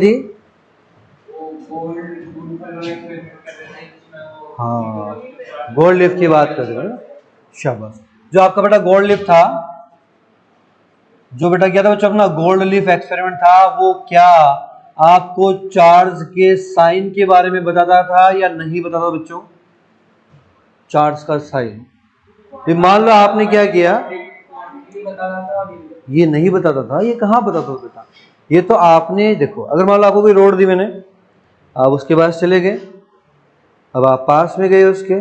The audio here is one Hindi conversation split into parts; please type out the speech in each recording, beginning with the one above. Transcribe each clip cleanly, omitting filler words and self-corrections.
जी हाँ, गोल्ड लिफ्ट की बात कर रहे हो ना। शाबाश। जो आपका बेटा गोल्ड लिफ्ट था, जो बेटा क्या था बच्चों अपना गोल्ड लिफ्ट एक्सपेरिमेंट था, वो क्या आपको चार्ज के साइन के बारे में बताता था या नहीं बताता बच्चों? चार्ज का साइन। फिर मान लो आपने क्या किया, ये नहीं बताता था, ये कहाँ बताता था बेटा? ये तो आपने देखो, अगर मान लो आपको कोई रोड दी मैंने, आप उसके पास चले गए, अब आप पास में गए उसके,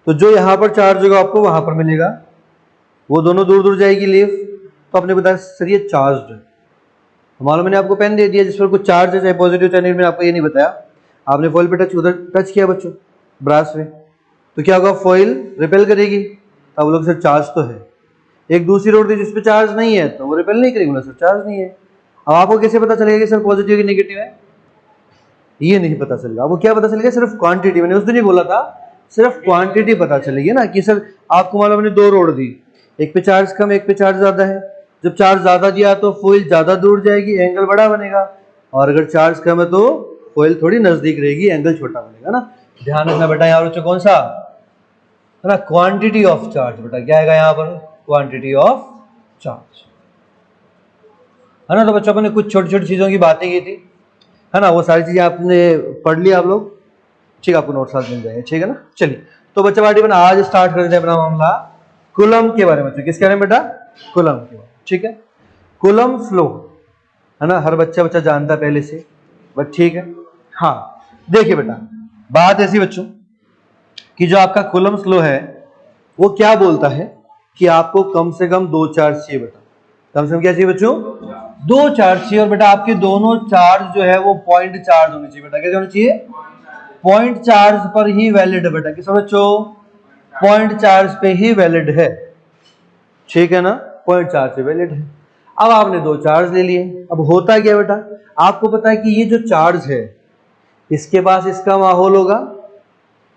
तो जो यहाँ पर चार्ज होगा आपको वहां पर मिलेगा, वो दोनों दूर दूर जाएगी लिफ्ट। तो आपने बताया सर ये चार्ज है, मान लो मैंने आपको पेन दे दिया जिस पर कुछ चार्ज है, चाहे पॉजिटिव चाहे नेगेटिव, मैंने आपको ये नहीं बताया, आपने फॉइल पे टच उधर टच किया बच्चों ब्रास में, तो क्या होगा, फॉइल रिपेल करेगी। अब लोग सर चार्ज तो है। एक दूसरी रोड थी जिसपे चार्ज नहीं है, तो वो रिपेल नहीं करेगी, बोला सर चार्ज नहीं है। अब आपको कैसे पता चलेगा कि सर पॉजिटिव की नेगेटिव है? ये नहीं पता चलेगा। आपको क्या पता चलेगा? सिर्फ क्वांटिटी। मैंने उस दिन ही बोला था सिर्फ क्वांटिटी पता चलेगी ना, कि सर आपको मान लो मैंने दो रोड दी, एक पे चार्ज कम एक पे चार्ज ज्यादा है। जब चार्ज ज्यादा दिया तो फॉइल ज्यादा दूर जाएगी, एंगल बड़ा बनेगा, और अगर चार्ज कम है तो फॉइल थोड़ी नजदीक रहेगी, एंगल छोटा बनेगा ना। ध्यान रखना बेटा, यहाँ बच्चों कौन सा है ना, क्वांटिटी ऑफ चार्ज। बेटा क्या आएगा यहाँ पर? क्वांटिटी ऑफ चार्ज, है ना। तो बच्चों अपने कुछ छोटी छोटी चीजों की बातें की थी, है ना, वो सारी चीजें आपने पढ़ लिया आप लोग, ठीक है, आपको नोट साथ मिल जाएंगे, ठीक है ना। चलिए तो बच्चा पार्टी बना आज स्टार्ट कर देते हैं अपना मामला कूलम के बारे में। किसके बारे में बेटा? कूलम के बारे में, ठीक है। कूलम फ्लो, है ना, हर बच्चा जानता है पहले से, बट ठीक है। हाँ देखिए बेटा, बात ऐसी बच्चों कि जो आपका कूलम फ्लो है वो क्या बोलता है कि आपको कम से कम दो चार्ज चाहिए बेटा। कम से कम क्या चाहिए बच्चों? दो चार्ज चाहिए। और बेटा आपके दोनों चार्ज जो है वो पॉइंट चार्ज होने चाहिए। बेटा कैसे होने चाहिए? पॉइंट चार्ज पर ही वैलिड है बेटा। किस बच्चों? पॉइंट चार्ज पे ही वैलिड है, ठीक है ना, पॉइंट चार्ज पे वैलिड है। अब आपने दो चार्ज ले लिए, अब होता क्या बेटा, आपको पता है कि ये जो चार्ज है इसके पास इसका माहौल होगा,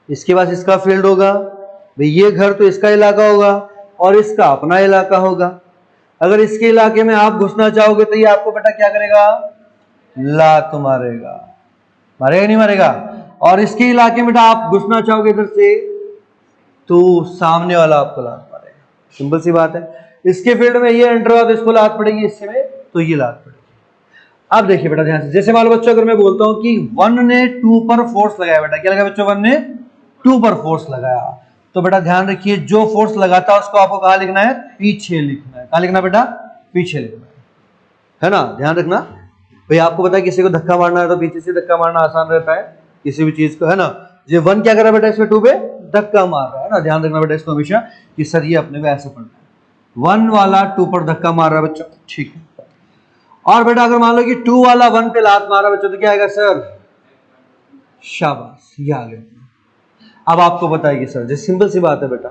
इसके पास इसका फील्ड होगा, भाई ये घर तो इसका इलाका होगा और इसका अपना इलाका होगा। अगर इसके इलाके में आप घुसना चाहोगे तो ये आपको बेटा क्या करेगा? लात मारेगा, मारेगा नहीं मारेगा? और इसके इलाके में बेटा आप घुसना चाहोगे इधर से तो सामने वाला आपको लात मारेगा। सिंपल सी बात है। इसके फील्ड में ये एंटर हुआ तो इसको लात पड़ेगी, इससे में तो ये लात पड़ेगी। अब देखिए बेटा ध्यान से, जैसे मान लो बच्चों अगर मैं बोलता हूं कि 1 ने 2 पर फोर्स लगाया, बेटा क्या लगाया बच्चों? 1 ने 2 पर फोर्स लगाया, तो बेटा ध्यान रखिए जो फोर्स लगाता है उसको आपको कहां लिखना है? पीछे लिखना है। कहां लिखना बेटा? पीछे लिखना है ना। ध्यान रखना भाई, आपको पता है किसी को धक्का मारना है तो पीछे से धक्का मारना आसान रहता है किसी भी चीज को, है ना। ये 1 क्या कर रहा है बेटा? इसमें 2 पे धक्का मार रहा है ना। ध्यान रखना बेटा इसको हमेशा कि सर ये अपने को ऐसे पढ़ना है, 1 वाला 2 पर धक्का मार रहा है बच्चों, ठीक है। और बेटा अगर मान लो कि 2 वाला 1 पे लात मारा बच्चों तो क्या आएगा सर? शाबाश, ये आ गया। अब आपको बताएगी सर, जैसे सिंपल सी बात है बेटा,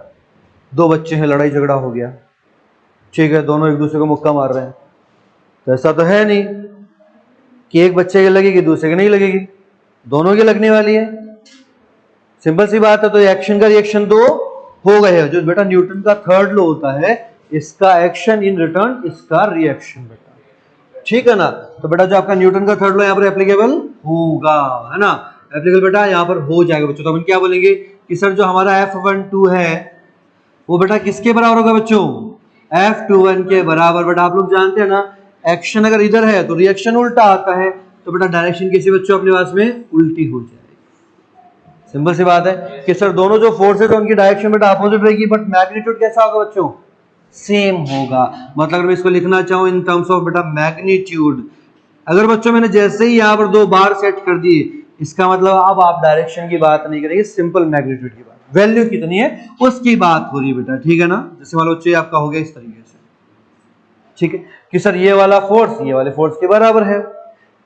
दो बच्चे हैं, लड़ाई झगड़ा हो गया, ठीक है, दोनों एक दूसरे को मुक्का मार रहे हैं, तो ऐसा तो है नहीं कि एक बच्चे के लगेगी दूसरे के नहीं लगेगी, दोनों की लगने वाली है। सिंपल सी बात है। तो एक्शन का रिएक्शन तो हो गए, जो बेटा न्यूटन का थर्ड लॉ होता है, इसका एक्शन इन रिटर्न इसका रिएक्शन बेटा, ठीक है ना। तो बेटा जो आपका न्यूटन का थर्ड लॉ यहाँ पर एप्लीकेबल होगा, है ना, एप्लीकेबल बेटा यहाँ पर हो जाएगा बच्चों। तो अपन क्या बोलेंगे कि सर जो हमारा F12 है वो बेटा किसके बराबर होगा बच्चों? F21 के बराबर। बेटा आप लोग जानते हैं ना, एक्शन अगर इधर है तो रिएक्शन उल्टा आता है, तो बेटा डायरेक्शन किसी बच्चों अपने पास में उल्टी हो जाएगी। सिंपल सी बात है कि सर दोनों जो फोर्सेस है उनकी डायरेक्शन बेटा अपोजिट रहेगी, बट मैग्नीट्यूड कैसा होगा बच्चों? सेम होगा। मतलब अगर मैं इसको लिखना चाहूं इन टर्म्स ऑफ बेटा मैग्नीट्यूड, अगर बच्चों मैंने जैसे ही यहाँ पर दो बार सेट कर दिए, इसका मतलब अब आप डायरेक्शन की बात नहीं करेंगे, सिंपल मैग्नीट्यूड की बात, वैल्यू कितनी है उसकी बात हो रही है बेटा, ठीक है ना। जैसे मान लो बच्चे आपका हो गया इस तरीके से, ठीक है, कि सर ये वाला फोर्स ये वाले फोर्स के बराबर है।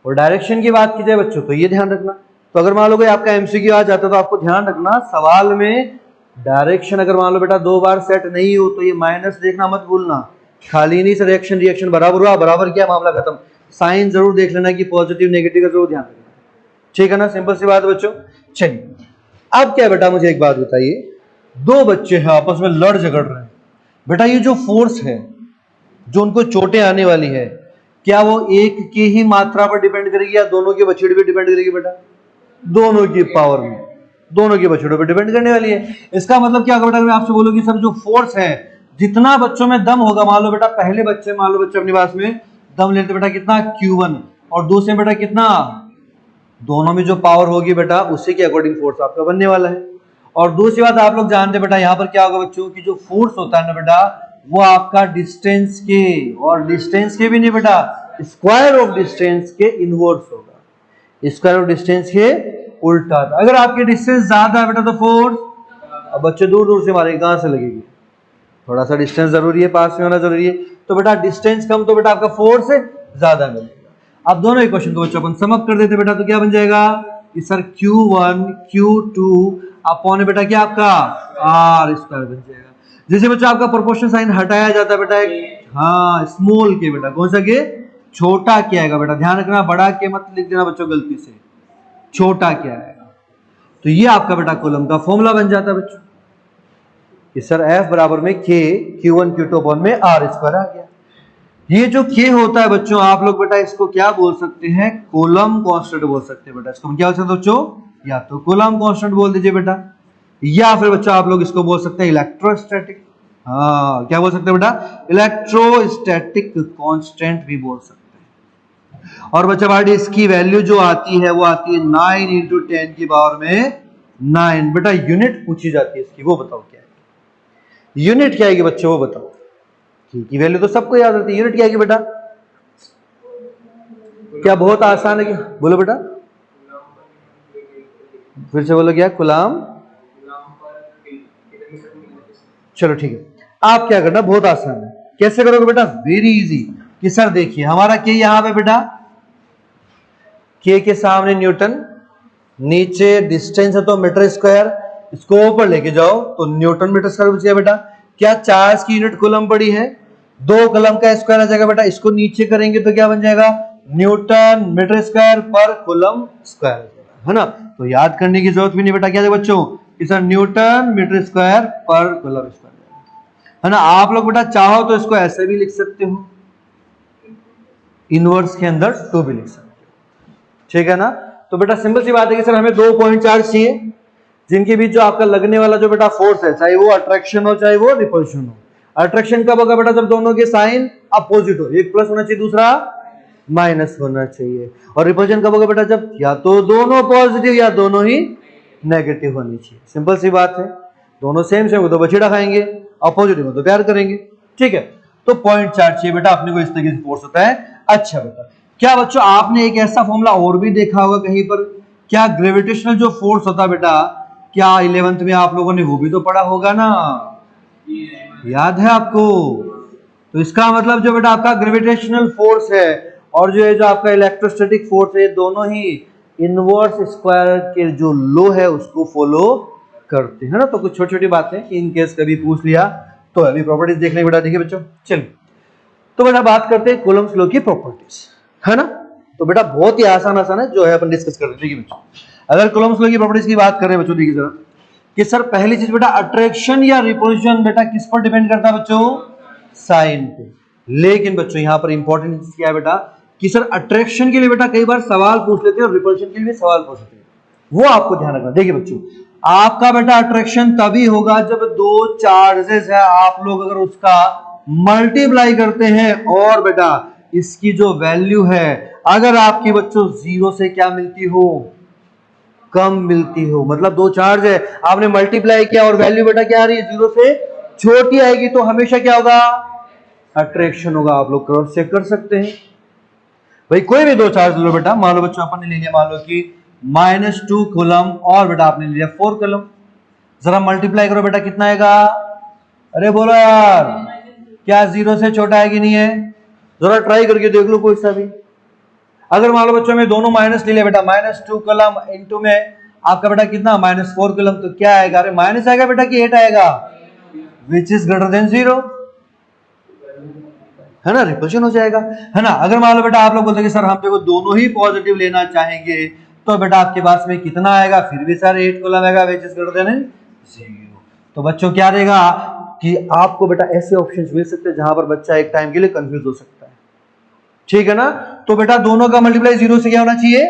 और डायरेक्शन की बात की जाए बच्चों तो ये ध्यान रखना, तो अगर मान लो कोई आपका एमसीक्यू आ जाता है तो आपको ध्यान रखना सवाल में डायरेक्शन अगर मान लो बेटा दो बार सेट नहीं हो तो ये माइनस देखना मत भूलना, खाली नहीं सर रिएक्शन रिएक्शन बराबर हुआ बराबर क्या मामला खत्म, साइन जरूर देख लेना कि पॉजिटिव नेगेटिव का जरूर ध्यान रखना, ठीक है ना। सिंपल सी बात बच्चों। चलिए अब क्या बेटा मुझे एक बात बताइए, दो बच्चे हैं आपस में लड़ झगड़ रहे हैं, बेटा ये जो फोर्स है जो उनको चोटें आने वाली है, क्या वो एक की ही मात्रा पर डिपेंड करेगी या दोनों के बछड़े पे डिपेंड करेगी बेटा? दोनों की पावर में, दोनों के बछड़ों पर डिपेंड करने वाली है। इसका मतलब क्या होगा बेटा, मैं आपसे बोलूँ कि सर जो फोर्स है, जितना बच्चों में दम होगा, मान लो बेटा पहले बच्चे, मान लो बच्चे अपनी बात में दम लेते बेटा कितना Q1, और दूसरे बेटा कितना, दोनों में जो पावर होगी बेटा उसी के अकॉर्डिंग फोर्स आपका बनने वाला है। और दूसरी बात आप लोग जानते हैं बेटा, यहाँ पर क्या होगा बच्चों की जो फोर्स होता है ना बेटा, वो आपका डिस्टेंस के, और डिस्टेंस के भी नहीं बेटा, स्क्वायर ऑफ डिस्टेंस के इनवर्स होगा, स्क्वायर ऑफ डिस्टेंस के उल्टा। अगर आपकी डिस्टेंस ज्यादा है बेटा तो फोर्स, अब बच्चे दूर दूर से मारेंगे, कहां से लगेगी, थोड़ा सा डिस्टेंस जरूरी है, पास में होना जरूरी है, तो बेटा डिस्टेंस कम तो बेटा आपका फोर्स ज्यादा मिलेगा। अब दोनों इक्वेशन को बच्चों अपन सम अप कर देते बेटा, तो क्या बन जाएगा कि सर Q1 Q2 अपॉन बेटा क्या आपका R स्क्वायर बन जाएगा। जैसे बच्चों आपका प्रोपोर्शन साइन हटाया जाता है बेटा, हाँ स्मॉल के बेटा, कौन सा के, छोटा क्या आएगा बेटा, ध्यान रखना बड़ा के मत लिख देना बच्चों गलती से, छोटा क्या आएगा। तो ये आपका बेटा कूलम का फॉर्मूला बन जाता है बच्चों कि सर F बराबर में K Q1 Q2 अपॉन में R स्क्वायर आ गया। ये जो K होता है बच्चों, आप लोग बेटा इसको क्या बोल सकते हैं, कूलम कांस्टेंट बोल सकते हैं बेटा। इसको हम क्या बोल सकते हैं बच्चों, या तो कूलम कांस्टेंट बोल दीजिए बेटा, या फिर बच्चों आप लोग इसको बोल सकते हैं इलेक्ट्रोस्टैटिक, हाँ क्या बोल सकते हैं बेटा, इलेक्ट्रोस्टैटिक कांस्टेंट भी बोल सकते हैं। और बच्चा बाटी इसकी वैल्यू जो आती है वो आती है 9 इंटू 10 की पावर में 9। बेटा यूनिट पूछी जाती है इसकी, वो बताओ क्या है, यूनिट क्या आएगी बच्चों, वो बताओ। की वैल्यू तो सबको याद रहती है, यूनिट क्या आएगी बेटा, क्या बहुत आसान है क्या, बोलो बेटा, फिर से बोलो क्या, कूलम, चलो ठीक है। आप क्या करना, बहुत आसान है, कैसे करोगे बेटा, वेरी इजी। कि सर देखिए हमारा के यहां पे बेटा, के के सामने न्यूटन, नीचे डिस्टेंस है तो मीटर स्क्वायर, इसको ऊपर लेके जाओ तो न्यूटन मीटर स्क्वायर बच गया बेटा। क्या चार्ज की यूनिट कूलम पड़ी है, 2 कूलम का स्क्वायर आ जाएगा बेटा, इसको नीचे करेंगे तो क्या बन जाएगा, न्यूटन मीटर स्क्वायर पर कूलम स्क्वायर, है ना। तो याद करने की जरूरत भी नहीं बेटा, क्या है बच्चों कि सर न्यूटन मीटर स्क्वायर पर कूलम स्क्वायर, है ना। आप लोग बेटा चाहो तो इसको ऐसे भी लिख सकते हो, इनवर्स के अंदर 2 भी लिख सकते हो, ठीक है ना। तो बेटा सिंपल सी बात है कि सर हमें 2 पॉइंट चार्ज चाहिए जिनके बीच जो आपका लगने वाला जो बेटा फोर्स है, चाहे वो अट्रैक्शन हो चाहे वो रिपल्शन हो। अट्रैक्शन कब होगा बेटा, जब दोनों के साइन अपोजिट हो, एक प्लस होना चाहिए दूसरा माइनस होना चाहिए। और रिपल्शन कब होगा बेटा, जब या तो दोनों पॉजिटिव या दोनों ही नेगेटिव होनी चाहिए। सिंपल सी बात है, दोनों सेम सेम हो तो बछड़ा खाएंगे, अपोजिट हो तो प्यार करेंगे, ठीक है। तो पॉइंट चार्ज चाहिए बेटा अपने को, इस तरीके से फोर्स होता है। अच्छा बेटा क्या बच्चों आपने एक ऐसा फॉर्मूला और भी देखा होगा कहीं पर, क्या ग्रेविटेशनल जो फोर्स होता है बेटा, क्या 11th में आप लोगों ने वो भी तो पढ़ा होगा ना, याद है आपको। तो इसका मतलब जो बेटा आपका ग्रेविटेशनल फोर्स है और जो आपका इलेक्ट्रोस्टैटिक फोर्स है, दोनों ही इनवर्स स्क्वायर के जो लॉ है उसको फॉलो करते हैं ना। तो कुछ छोटी छोटी बातें इन केस कभी पूछ लिया तो अभी प्रॉपर्टीज देखने बेटा, देखिए बच्चों चलिए। तो बेटा बात करते हैं कूलम्स लॉ की प्रॉपर्टीज, है ना। तो बेटा बहुत ही आसान आसान है जो है अपन डिस्कस कर रहे हैं बच्चों। अगर कूलम्स लॉ की प्रॉपर्टीज की बात करें बच्चों, देखिए जरा कि सर पहली चीज बेटा अट्रैक्शन या रिपल्शन बेटा किस पर डिपेंड करता है बच्चों, साइन पे। लेकिन बच्चों यहां पर इंपॉर्टेंट चीज क्या है बेटा कि सर अट्रैक्शन के लिए बेटा कई बार सवाल पूछ लेते हैं और रिपल्शन के लिए सवाल पूछ लेते हैं, वो आपको ध्यान रखना। देखिए बच्चों आपका बेटा अट्रैक्शन तभी होगा जब 2 चार्जेस है, आप लोग अगर उसका मल्टीप्लाई करते हैं और बेटा इसकी जो वैल्यू है अगर आपकी बच्चों 0 से क्या मिलती हो, कम मिलती हो, मतलब 2 चार्ज है आपने मल्टीप्लाई किया और वैल्यू बेटा क्या आ रही है 0 से छोटी आएगी, तो हमेशा क्या होगा, अट्रैक्शन होगा। आप लोग क्रॉस चेक कर सकते हैं भाई, कोई भी 2 चार्ज लो बेटा, मान लो बच्चों अपन ने ले लिया मान लो कि -2 कूलम और बेटा आपने लिया 4 कूलम, जरा मल्टीप्लाई करो बेटा कितना आएगा, अरे बोलो यार क्या 0 से छोटा है कि नहीं है, जरा ट्राई करके देख लो कोई सा भी। अगर मान लो बच्चों में दोनों माइनस ले लिया बेटा, -2 कूलम इनटू में आपका बेटा कितना -4 कूलम, तो क्या आएगा, अरे माइनस आएगा बेटा कि 8 आएगा, विच इज ग्रेटर देन 0, है ना, रिपल्शन हो जाएगा, है ना। अगर मान लो बेटा आप लोग बोलते हैं कि सर हम देखो दोनों ही पॉजिटिव लेना चाहेंगे, तो बेटा आपके पास में कितना आएगा, फिर भी सर 8 कूलम आएगा, विच इज ग्रेटर देन 0। तो बच्चों क्या रहेगा कि आपको बेटा ऐसे ऑप्शंस मिल सकते हैं जहां पर बच्चा एक टाइम के लिए कंफ्यूज हो सकता है, ठीक है ना। तो बेटा दोनों का मल्टीप्लाई 0 से क्या होना चाहिए,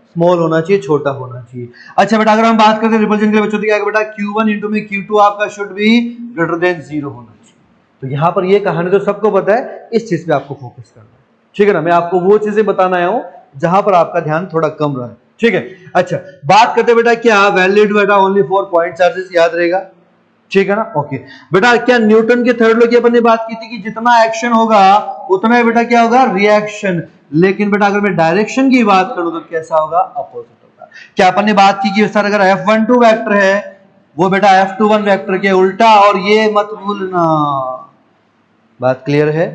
स्मॉल होना चाहिए, छोटा होना चाहिए। अच्छा बेटा अगर हम बात करते हैं रिपल्जन के लिए बच्चों तो क्या है बेटा, Q1 इंटू में Q2 आपका शुड बी ग्रेटर देन 0 होना चाहिए। तो यहाँ पर ये कहानी तो सबको पता है, इस चीज पे आपको फोकस करना है, ठीक है ना। मैं आपको वो चीजें बताना आया हूं जहां पर आपका ध्यान थोड़ा कम रहा है, ठीक है। अच्छा बात करते बेटा क्या वैलिड बेटा ओनली फॉर पॉइंट चार्जेस, याद रहेगा, ठीक है ना। ओके बेटा क्या न्यूटन के थर्ड लॉ की अपन ने बात की थी कि जितना एक्शन होगा उतना ही बेटा क्या होगा, रिएक्शन। लेकिन बेटा अगर मैं डायरेक्शन की बात करूं तो कैसा होगा, अपोजिट होगा। क्या अपन ने बात की कि सर अगर F12 वेक्टर है वो बेटा F21 वेक्टर के उल्टा, और ये मत भूलना, बात क्लियर है,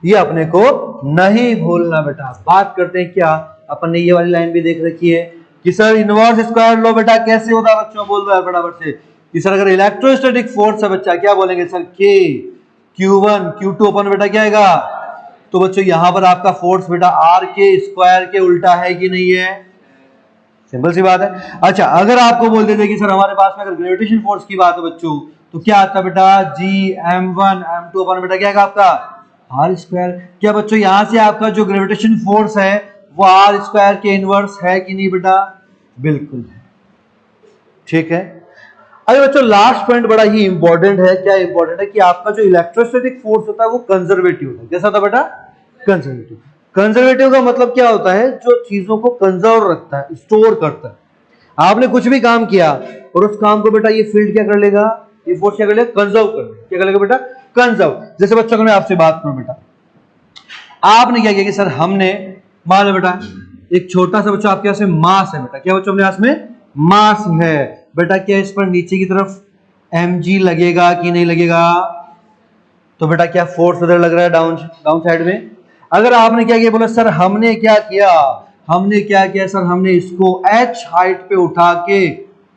ये अपने को नहीं भूलना बेटा। बात करते हैं क्या, अपन ने ये वाली लाइन भी देख रखी है कि सर इनवर्स स्क्वायर लॉ बेटा कैसे होता है, बच्चों बोल रहा है फटाफट से कि सर अगर इलेक्ट्रोस्टैटिक फोर्स है बच्चा क्या बोलेंगे सर, K Q1 Q2 अपन बेटा क्या आएगा। तो बच्चों यहां पर आपका फोर्स बेटा R के स्क्वायर के उल्टा है कि नहीं है, सिंपल सी बात है। अच्छा अगर आपको बोल देते कि सर हमारे पास में अगर ग्रेविटेशन फोर्स की बात है बच्चों तो क्या आता है बेटा, G M1 M2 अपन बेटा क्या आएगा आपका आर स्क्वायर। क्या बच्चों यहां से आपका जो ग्रेविटेशन फोर्स है वो आर स्क्वायर के इनवर्स है कि नहीं बेटा, बिल्कुल है, ठीक है। अरे बच्चों लास्ट पॉइंट बड़ा ही इंपॉर्टेंट है, क्या इंपॉर्टेंट है कि आपका जो इलेक्ट्रोस्टैटिक फोर्स होता है वो कंजर्वेटिव होता है। कैसा था बेटा, कंजर्वेटिव। कंजर्वेटिव का मतलब क्या होता है, जो चीजों को कंजर्व रखता है, स्टोर करता है। आपने कुछ भी काम किया और उस काम को बेटा ये फील्ड क्या कर लेगा, ये फोर्स क्या कर लेगा, कंजर्व कर लेगा। क्या कर लेगा बेटा, कंजर्व। जैसे बच्चों को मैं आपसे बात करूं बेटा, आपने क्या किया कि सर हमने मान लो बेटा एक छोटा सा बच्चा आपके पास में मास है बेटा, क्या बच्चों अपने पास में मास है बेटा, क्या इस पर नीचे की तरफ mg लगेगा कि नहीं लगेगा, तो बेटा क्या फोर्स उधर लग रहा है डाउन साइड में। अगर आपने क्या किया, बोला सर हमने क्या किया सर हमने इसको h हाइट पे उठा के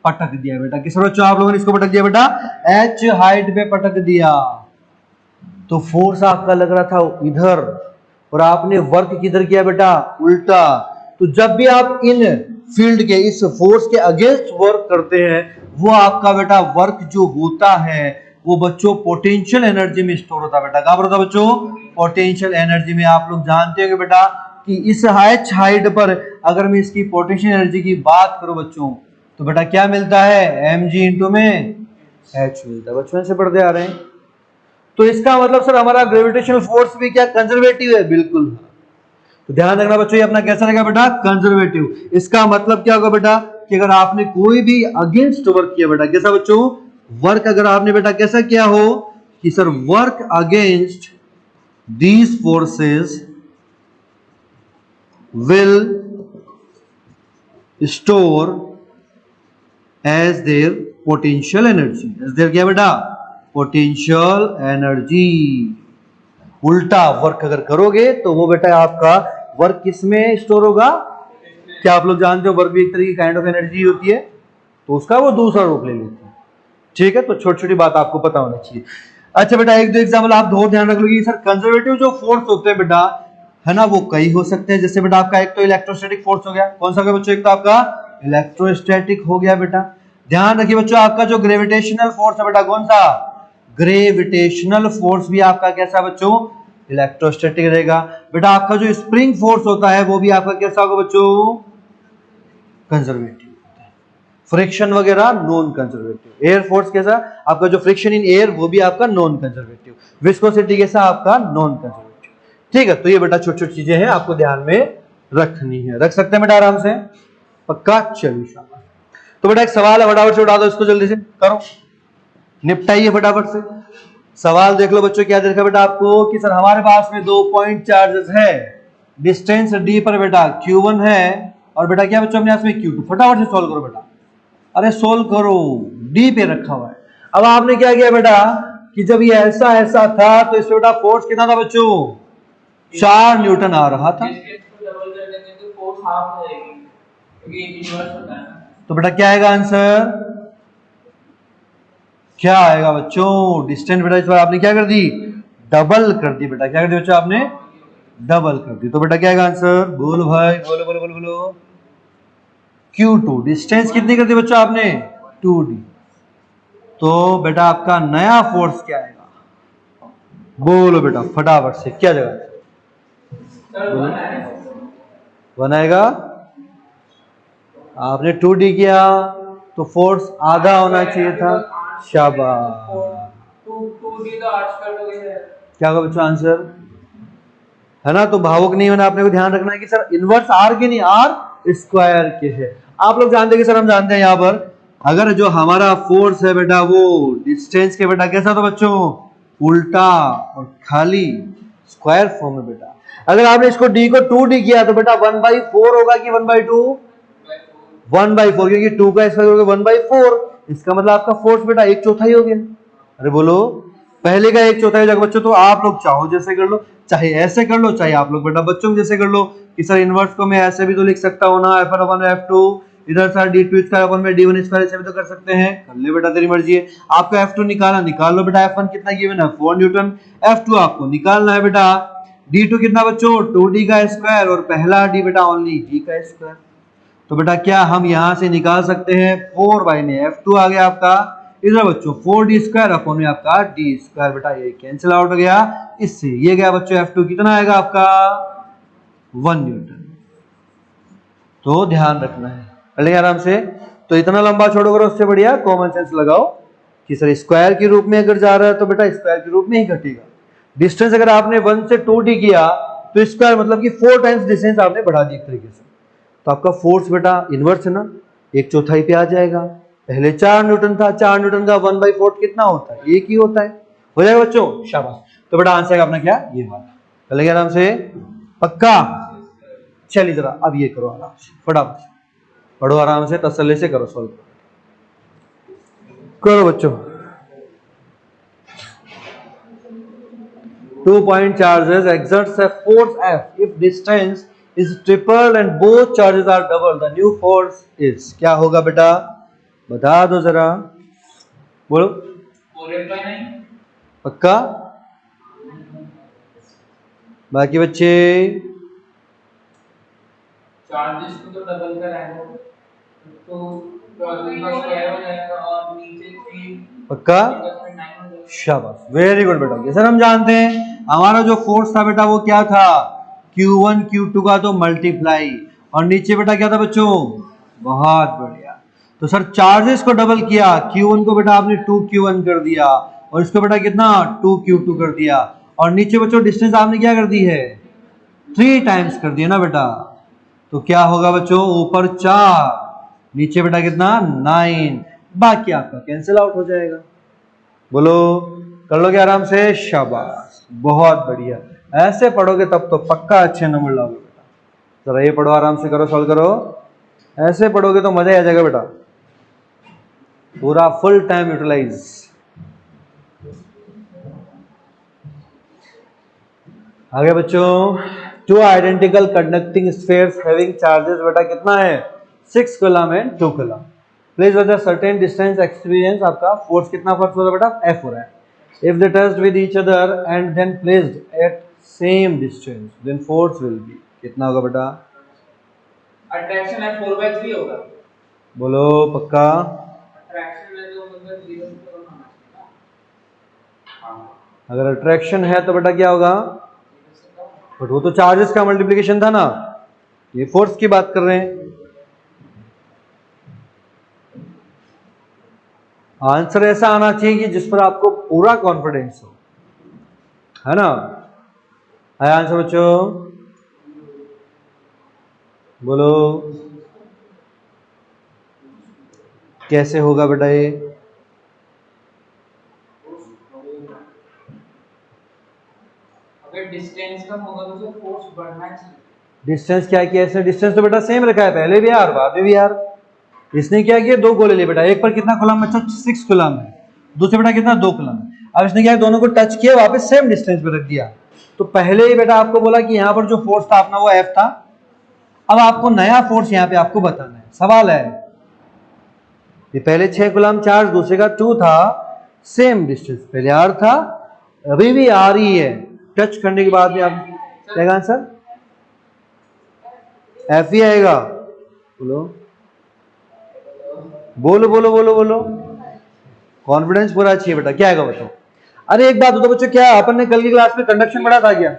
पटक दिया बेटा, किस बच्चों आप लोगों ने इसको पटक दिया बेटा, h हाइट पे पटक दिया, तो फोर्स आपका लग रहा था इधर और आपने वर्क किधर किया बेटा, उल्टा। तो जब भी आप इन फील्ड के इस फोर्स के अगेंस्ट वर्क करते हैं वो आपका बेटा वर्क जो होता है वो बच्चों पोटेंशियल एनर्जी में स्टोर होता है बेटा। क्या होता है बच्चों, पोटेंशियल एनर्जी में। आप लोग जानते हैं बेटा कि इस h हाइट पर अगर मैं इसकी पोटेंशियल एनर्जी की बात करूं बच्चों तो बेटा क्या मिलता है, mg इंटू में h मिलता है, बचपन से पढ़ते आ रहे हैं। तो इसका मतलब सर हमारा ग्रेविटेशनल फोर्स भी क्या कंजर्वेटिव है, बिल्कुल। तो ध्यान रखना बच्चों ये अपना कैसा रहेगा बेटा, कंजर्वेटिव। इसका मतलब क्या होगा बेटा कि अगर आपने कोई भी अगेंस्ट वर्क किया बेटा, कैसा बच्चों, वर्क अगर आपने बेटा कैसा किया हो कि sir work against these forces will store as their potential energy, as their क्या बेटा, पोटेंशियल एनर्जी। उल्टा वर्क अगर करोगे तो वो बेटा आपका वर्क किस में स्टोर होगा, क्या आप लोग जानते हो वर्क भी एक तरह की काइंड ऑफ एनर्जी होती है, तो उसका वो दूसरा रूप ले लेती है, ठीक है। तो छोटी छोटी बात आपको पता होनी चाहिए। अच्छा बेटा एक दो एग्जाम्पल आप दो ध्यान रख लो कि सर कंजर्वेटिव जो फोर्स होते हैं बेटा है ना वो कई हो सकते हैं। जैसे बेटा आपका एक तो इलेक्ट्रोस्टैटिक फोर्स हो गया, कौन सा हो गया बच्चों, एक तो आपका इलेक्ट्रोस्टैटिक हो गया बेटा। ध्यान रखिए बच्चों आपका जो ग्रेविटेशनल फोर्स है बेटा कौन सा, ग्रेविटेशनल फोर्स भी आपका कैसा बच्चों, इलेक्ट्रोस्टैटिक रहेगा। बेटा आपका जो स्प्रिंग फोर्स होता है वो भी आपका कैसा होगा बच्चों, कंजर्वेटिव। फ्रिक्शन वगैरह नॉन कंजर्वेटिव। एयर फोर्स कैसा, आपका जो फ्रिक्शन इन एयर वो भी आपका नॉन कंजर्वेटिव। विस्कोसिटी कैसा आपका नॉन कंजर्वेटिव, ठीक है। तो ये बेटा छोटी छोटी चीजें हैं आपको ध्यान में रखनी है, रख सकते हैं बेटा आराम से, पक्का। चलिए शाबाश। तो बेटा एक सवाल है फटाफट से उठा दो इसको, जल्दी से करो, निपटाइए फटाफट से। सवाल देख लो बच्चों, क्या देखा बेटा आपको कि सर हमारे पास में 2 पॉइंट चार्जेस है, डिस्टेंस d पर बेटा q1 है और बेटा क्या बच्चों अपने पास में q2। फटाफट से सॉल्व करो बेटा, अरे सोल्व करो, डी पे रखा हुआ है। अब आपने क्या किया बेटा कि जब ये ऐसा ऐसा था तो इसमें बेटा फोर्स कितना था बच्चों, 4 न्यूटन आ रहा था। तो बेटा क्या आएगा आंसर, क्या आएगा बच्चों, डिस्टेंस बेटा इस बार आपने क्या कर दी, डबल कर दी बेटा, क्या कर दी बच्चों आपने, डबल कर दी। तो बेटा क्या आएगा आंसर, बोलो भाई, बोलो बोलो बोलो बोलो, Q2। डिस्टेंस कितनी कर दी बच्चों आपने, 2d। तो बेटा आपका नया फोर्स क्या आएगा, बोलो बेटा फटाफट से, क्या जगह, वन आएगा। आपने 2D किया तो फोर्स आधा होना चाहिए था। शाबाश। क्या होगा बच्चों आंसर? है ना? तो भावुक नहीं होना, आपने को ध्यान रखना है कि सर इनवर्स आर के नहीं, आर स्क्वायर के है। आप लोग जानते हैं कि सर हम जानते हैं यहाँ पर अगर जो हमारा फोर्स है बेटा वो डिस्टेंस के बेटा कैसा था बच्चों? उल्टा और खाली स्क्वायर फॉर्म में बेटा। अगर आपने इसको डी को 2D किया तो बेटा 1/4 होगा कि 1/2? 1/4, क्योंकि 2 का स्क्वायर हो गया 1/4। इसका मतलब आपका फोर्स बेटा 1/4 हो गया। अरे बोलो, पहले का 1/4 हो जाएगा बच्चों। तो आप लोग चाहो जैसे कर लो, चाहे ऐसे कर लो, चाहे आप लोग बेटा बच्चों जैसे कर लो कि सर इनवर्स को मैं ऐसे भी तो लिख सकता हूँ ना, F1/F2 इधर सर d2/d1² ऐसे भी तो कर सकते हैं। कर ले बेटा, तेरी मर्जी है। आपका F2 निकाला, निकाल लो बेटा। F1 कितना गिवन है? 4 न्यूटन। F2 आपको निकालना है बेटा। d2 कितना बच्चों? 2D का स्क्वायर, और पहला d बेटा ओनली d का स्क्वायर। तो बेटा क्या हम यहां से निकाल सकते हैं? 4 में F2 आ गया आपका। इधर बच्चों 4d² अपॉन में आपका d² बेटा, ये कैंसिल आउट हो गया। इससे ये गया बच्चों F2 कितना आएगा आपका? 1 न्यूटन। तो ध्यान रखना है, चलेगा आराम से। तो इतना लंबा छोड़ो करो, उससे बढ़िया कॉमन सेंस लगाओ कि सर स्क्वायर के रूप में अगर जा रहा है तो बेटा स्क्वायर के रूप में ही घटेगा। डिस्टेंस अगर आपने 1 से 2D किया तो स्क्वायर मतलब कि 4 टाइम्स डिस्टेंस आपने बढ़ा दी एक तरीके से। तो आपका फोर्स बेटा इनवर्स है ना, 1/4 पे आ जाएगा। पहले 4 न्यूटन था, 4 न्यूटन का 1/4 कितना होता है? 1 ही होता है। हो जाएगा बच्चों? शाबाश। तो बेटा आंसर अपना क्या? ये वाला। चलेगा आराम से? पक्का? चलिए जरा अब ये करो आराम से, फटाफट पढ़ो आराम से, तसल्ली से करो, सॉल्व करो बच्चों। 2 point charges exerts a force F if distance is triple and both charges are double. The new force is, क्या होगा बेटा? बता दो जरा, बोलो। पक्का? बाकी बच्चे? चार्जेस को तो डबल का रहेगा, तो चार्जेस का स्क्वायर हो जाएगा और नीचे 3। पक्का? शाबाश, वेरी गुड बेटा। जैसे हम जानते हैं हमारा जो फोर्स था बेटा वो क्या था? Q1 Q2 का तो मल्टीप्लाई, और नीचे बेटा क्या था बच्चों? बहुत बढ़िया। तो सर चार्जेस को डबल किया, Q1 को बेटा आपने 2Q1 कर दिया, और इसको बेटा कितना? 2Q2 कर दिया, और नीचे बच्चों डिस्टेंस आपने क्या कर दी है? 3 टाइम्स कर दिया ना बेटा। तो क्या होगा बच्चों? ऊपर 4, नीचे बेटा कितना? 9। बाकी आपका कैंसिल आउट हो जाएगा। बोलो, कर लोगे आराम से? शाबाश, बहुत बढ़िया। ऐसे पढ़ोगे तब तो पक्का अच्छे नंबर लाओगे बेटा। जरा ये पढ़ो आराम से, करो, सॉल्व करो। ऐसे पढ़ोगे तो मजा ही आ जाएगा बेटा, पूरा फुल टाइम यूटिलाइज। आगे बच्चों, 2 identical conducting spheres having charges बेटा कितना है? 6 coulomb and 2 coulomb. Place at a certain distance experience, आपका फोर्स कितना फोर्स हो रहा है बेटा? F हो रहा है। If they touched with each other and then placed at same distance, then force will be, कितना होगा बेटा? अट्रैक्शन है 4/3 होगा। बोलो पक्का? अट्रैक्शन है तो मतलब 0 अगर अट्रैक्शन है तो बेटा क्या होगा? बट वो तो चार्जेस का मल्टीप्लिकेशन था ना, ये फोर्स की बात कर रहे हैं। आंसर ऐसा आना चाहिए कि जिस पर आपको पूरा कॉन्फिडेंस हो, है ना? है आंसर बच्चों? बोलो कैसे होगा बेटा ये? अगर डिस्टेंस कम होगा तो फोर्स बढ़ना चाहिए। डिस्टेंस क्या किया इसने? डिस्टेंस तो बेटा सेम रखा है, पहले भी यार बाद में भी यार। इसने क्या किया? 2 गोले लिए बेटा, एक पर कितना कूलम बच्चा? 6 कूलम है, दूसरे बेटा कितना? 2 कूलम। अब इसने क्या, दोनों को टच किया, वापस सेम डिस्टेंस पे रख दिया। तो पहले ही बेटा आपको बोला कि यहाँ पर जो फोर्स था अपना वो F था। अब आपको नया फोर्स यहाँ पे आपको बताना है। सवाल है, ये पहले 6 कूलम चार्ज, दूसरे का 2 था, सेम डिस्टेंस, पहले R था, अभी भी R ही है। टच करने के बाद में आप क्या आंसर? F ही आएगा। बोलो बोलो बोलो बोलो बोलो, कॉन्फिडेंस पूरा चाहिए बेटा। क्या आएगा बच्चों? अरे एक बात बताओ बच्चों, क्या अपन ने कल की क्लास में कंडक्शन पढ़ा था क्या?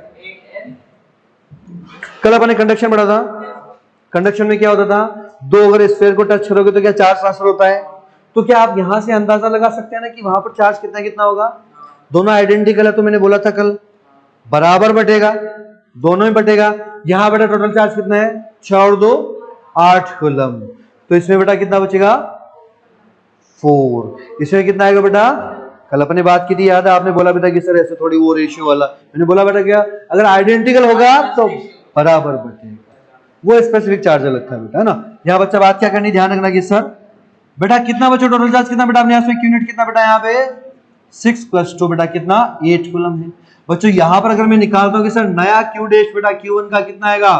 कल अपने कंडक्शन पढ़ा था, कंडक्शन में क्या होता था, दो अगर स्फीयर को टच करोगे तो क्या चार्ज ट्रांसफर होता है। तो क्या आप यहां से अंदाजा लगा सकते हैं ना कि वहां पर चार्ज कितना कितना होगा। दोनों आइडेंटिकल है तो मैंने बोला था कल बराबर बटेगा, दोनों में बटेगा। यहां बेटा टोटल चार्ज कितना है, 6 और 2 8 कूलम। तो इसमें बेटा कितना बचेगा 4। इसमें कितना आएगा बेटा, कल अपने बात की थी याद है, आपने बोला बेटा कि सर ऐसे थोड़ी वो रेशियो वाला, मैंने बोला बेटा क्या अगर आइडेंटिकल होगा तो बराबर बटेगा, वो स्पेसिफिक चार्ज अलग था बेटा, है ना। यहाँ बच्चा बात क्या करनी ध्यान रखना कि सर बेटा कितना बच्चों टोटल चार्ज कितना बेटा अपने यहाँ यूनिट कितना बेटा यहाँ पे 6 + 2 बेटा कितना 8 कूलम है। बच्चों यहाँ पर अगर मैं निकालता हूँ कि सर नया क्यू डैश बेटा Q1 का कितना आएगा,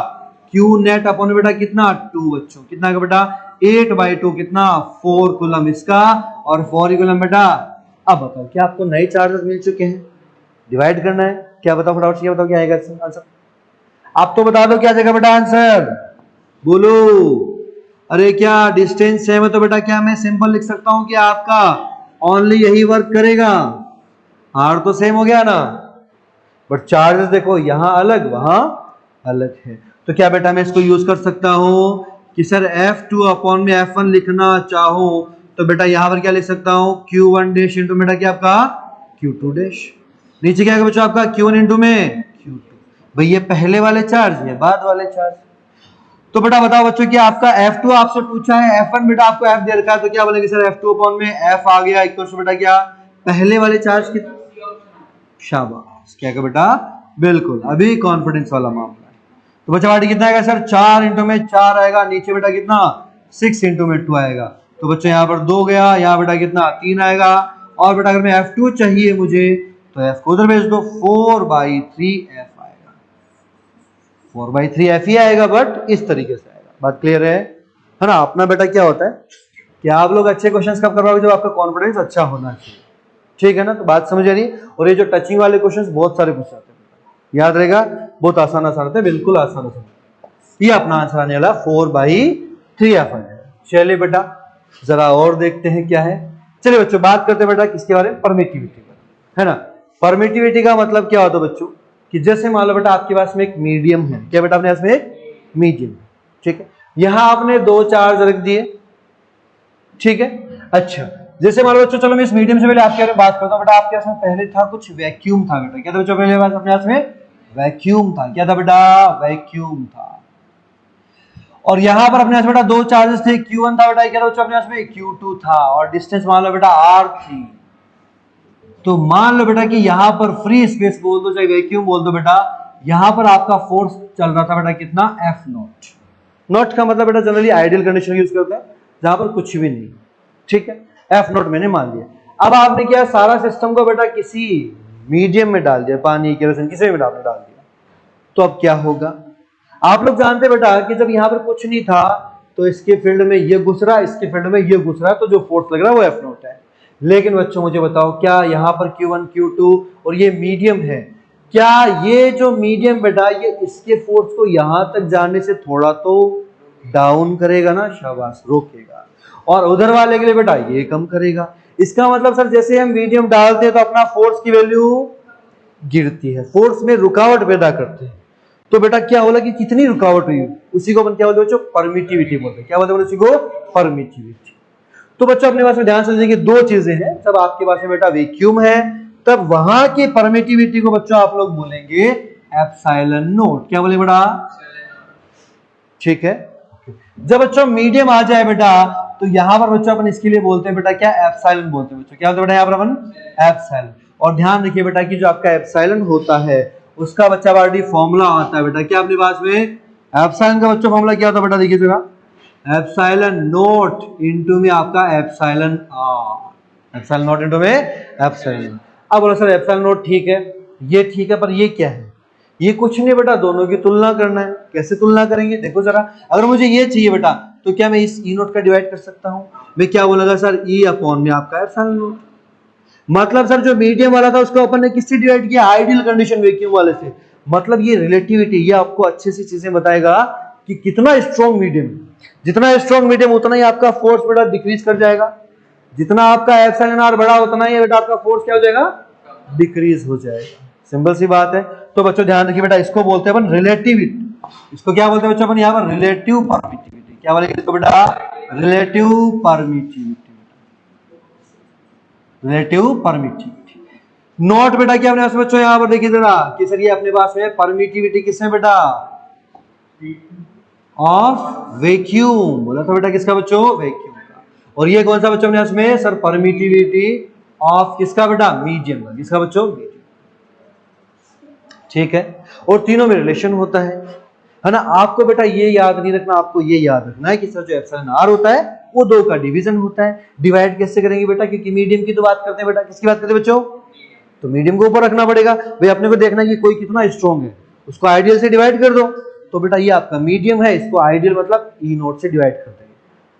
क्यू नेट अपॉन बेटा कितना 2 बच्चों कितना आएगा बेटा 8/2 कितना 4 कूलम इसका और 4 कूलम बेटा। अब बताओ क्या आपको नए चार्जेस मिल चुके हैं, डिवाइड करना है, क्या बताओ फटाफट से बताओ क्या आएगा आंसर। आप तो बता दो क्या जाएगा बेटा आंसर, बोलो। अरे क्या डिस्टेंस सेम है तो बेटा क्या मैं सिंपल लिख सकता हूं कि आपका ओनली यही वर्क करेगा, आर तो सेम हो गया ना, बट चार्जेस देखो यहां अलग वहां अलग है। तो क्या बेटा मैं इसको यूज कर सकता हूं कि सर F2 अपॉन में F1 लिखना चाहूं तो बेटा यहां पर क्या लिख सकता हूं Q1 डैश इंटू बेटा क्या आपका Q2 डैश, नीचे क्या है बच्चों आपका Q1 इंटू में Q2। भाई ये पहले वाले चार्ज ये बाद वाले चार्ज। तो बेटा बताओ बच्चों कि आपका F2 आपसे पूछा है, F1 बेटा आपको F दे रखा है, तो क्या बोलेंगे सर F2 अपॉन में F आ गया इक्वल टू बेटा क्या पहले वाले चार्ज की। शाबाश, क्या बेटा बिल्कुल अभी कॉन्फिडेंस वाला मामला है। तो बच्चा वाटी कितना आएगा सर 4 इंटू में 4 आएगा, नीचे बेटा कितना 6 इंटू में 2 आएगा। तो बच्चों यहाँ पर 2 गया, यहाँ बेटा कितना 3 आएगा। और बेटा अगर मैं F2 चाहिए मुझे तो F को उधर भेज दो, 4/3 F आएगा, 4/3 F ही आएगा, बट इस तरीके से आएगा। बात क्लियर है ना। अपना बेटा क्या होता है कि आप लोग अच्छे क्वेश्चंस कब करवाओगे जब आपका कॉन्फिडेंस अच्छा होना चाहिए, ठीक है ना। तो बात समझ आ रही। और ये जो टचिंग वाले क्वेश्चंस बहुत सारे पूछ जाते हैं, याद रहेगा बहुत आसान आसान होते हैं, बिल्कुल आसान आसान। ये अपना आंसर आने वाला 4/3 F है। चलिए बेटा जरा और देखते हैं क्या है। चलिए बच्चों बात करते हैं बेटा किसके बारे में, परमिटिविटी का, है ना। परमिटिविटी का मतलब क्या होता है बच्चों कि जैसे मान लो बेटा आपके पास में एक मीडियम है, क्या बेटा अपने पास में एक मीडियम, ठीक है। यहां आपने 2 चार्ज रख दिए, ठीक है। अच्छा जैसे मान लो बच्चों चलो मैं इस मीडियम से पहले आपके बारे में बात करता हूं बेटा। आपके पास में पहले था कुछ वैक्यूम था बेटा, क्या था बच्चों पहले पास अपने पास में वैक्यूम था, क्या था बेटा वैक्यूम था। और यहां पर अपने पास बेटा 2 चार्जेस थे, Q1 था बेटा, क्या था बच्चों अपने पास में Q2 था, और डिस्टेंस मान लो बेटा R थी। तो मान लो बेटा कि यहां पर फ्री स्पेस बोल दो चाहे वैक्यूम बोल दो बेटा, यहां पर आपका फोर्स चल रहा था बेटा कितना F0। नॉट का मतलब बेटा जनरली आइडियल कंडीशन यूज करते हैं जहां पर कुछ भी नहीं, ठीक है। F0 मैंने मान लिया। अब आपने क्या सारा सिस्टम को बेटा किसी मीडियम में डाल दिया, पानी केरोसिन किसी में आपने डाल दिया, तो अब क्या होगा। आप लोग जानते बेटा कि जब यहां पर कुछ नहीं था तो इसके फील्ड में ये घुस रहा है, इसके फील्ड में ये घुस रहा है, तो जो फोर्स लग रहा है वो F0 है। लेकिन बच्चों मुझे बताओ क्या यहाँ पर Q1 Q2 और ये मीडियम है, क्या ये जो मीडियम बेटा ये इसके फोर्स को यहां तक जाने से थोड़ा तो डाउन करेगा ना, शाबाश रोकेगा, और उधर वाले के लिए बेटा ये कम करेगा। इसका मतलब सर जैसे हम मीडियम डालते हैं तो अपना फोर्स की वैल्यू गिरती है, फोर्स में रुकावट पैदा करते हैं। तो बेटा क्या होला कि कितनी रुकावट हुई उसी को अपन क्या बोलते हैं बच्चों परमिटिविटी बोलते हैं, क्या बोलते हैं उसी को परमिटिविटी। तो बच्चों अपने पास में ध्यान से देखिए 2 चीजें हैं, जब आपके पास में बेटा वैक्यूम है तब वहां की परमिटिविटी को बच्चों आप लोग बोलेंगे एप्सिलॉन नॉट, क्या बोले बेटा, ठीक है। जब बच्चों मीडियम आ जाए बेटा तो यहां पर बच्चों अपन इसके लिए बोलते हैं बेटा क्या एप्सिलॉन बोलते हैं बच्चों, क्या बोलते हैं बेटा यहां पर अपन एप्सिलॉन। और ध्यान रखिए बेटा कि जो आपका एप्सिलॉन होता है उसका बच्चा बाडी फॉर्मूला आता है बेटा, क्या अपने पास में एप्सिलॉन का बच्चों फॉर्मूला क्या होता है बेटा, देखिए जरा एप्सिलॉन नॉट इनटू में आपका epsilon R, epsilon not into में एप्सिलॉन। अब बोलो सर एप्सिलॉन नॉट ठीक है, ये ठीक है, पर ये क्या है, ये कुछ नहीं बेटा, दोनों की तुलना करना है। कैसे तुलना करेंगे देखो जरा, अगर मुझे ये चाहिए बेटा तो क्या मैं इस ई नोट का डिवाइड कर सकता हूं, मैं क्या बोलूंगा सर ई अपॉन में आपका एप्सिलॉन नॉट। मतलब सर जो मीडियम वाला था उसको अपन ने किससे डिवाइड किया, आइडियल कंडीशन वैक्यूम वाले से। मतलब ये रिलेटिविटी ये आपको अच्छे से चीजें बताएगा कि कितना स्ट्रॉन्ग मीडियम, जितना स्ट्रॉन्ग मीडियम उतना ही आपका फोर्स बेटा डिक्रीज कर जाएगा, जितना आपका एप्सिलॉन आर बड़ा उतना ही बेटा आपका फोर्स क्या हो जाएगा डिक्रीज हो जाएगा। सिंपल सी बात है। तो बच्चों ध्यान रखिए बेटा इसको बोलते हैं अपन रिलेटिविटी, इसको क्या बोलते हैं बच्चों अपन यहाँ पर? Relative permittivity. क्या बोलेंगे इसको बेटा? Relative permittivity. Relative permittivity. Note बेटा क्या अपने बच्चों यहाँ पर देखिए जरा कि सर ये अपने पास है परमिटिविटी किसमें बेटा? Of vacuum. बोला था बेटा किसका बच्चों? वैक्यूम का। और ये कौन सा बच्चों अपने इसमें? सर परमिटिविटी ऑफ किसका बेटा? मीडियम का। किसका बच्चों? मीडियम। ठीक है, और तीनों में रिलेशन होता है ना। आपको बेटा ये याद नहीं रखना, आपको ये याद रखना है कि सर जो एप्सिलॉन आर होता है वो दो का डिवीजन होता है। डिवाइड कैसे करेंगे बेटा? क्योंकि मीडियम की तो बात करते हैं बेटा। किसकी बात करते हैं बच्चों? तो मीडियम को ऊपर रखना पड़ेगा भाई। अपने को देखना कि कोई कितना स्ट्रॉन्ग है, उसको आइडियल से डिवाइड कर दो। तो बेटा ये आपका मीडियम है, इसको आइडियल मतलब ई नोट से डिवाइड कर देंगे।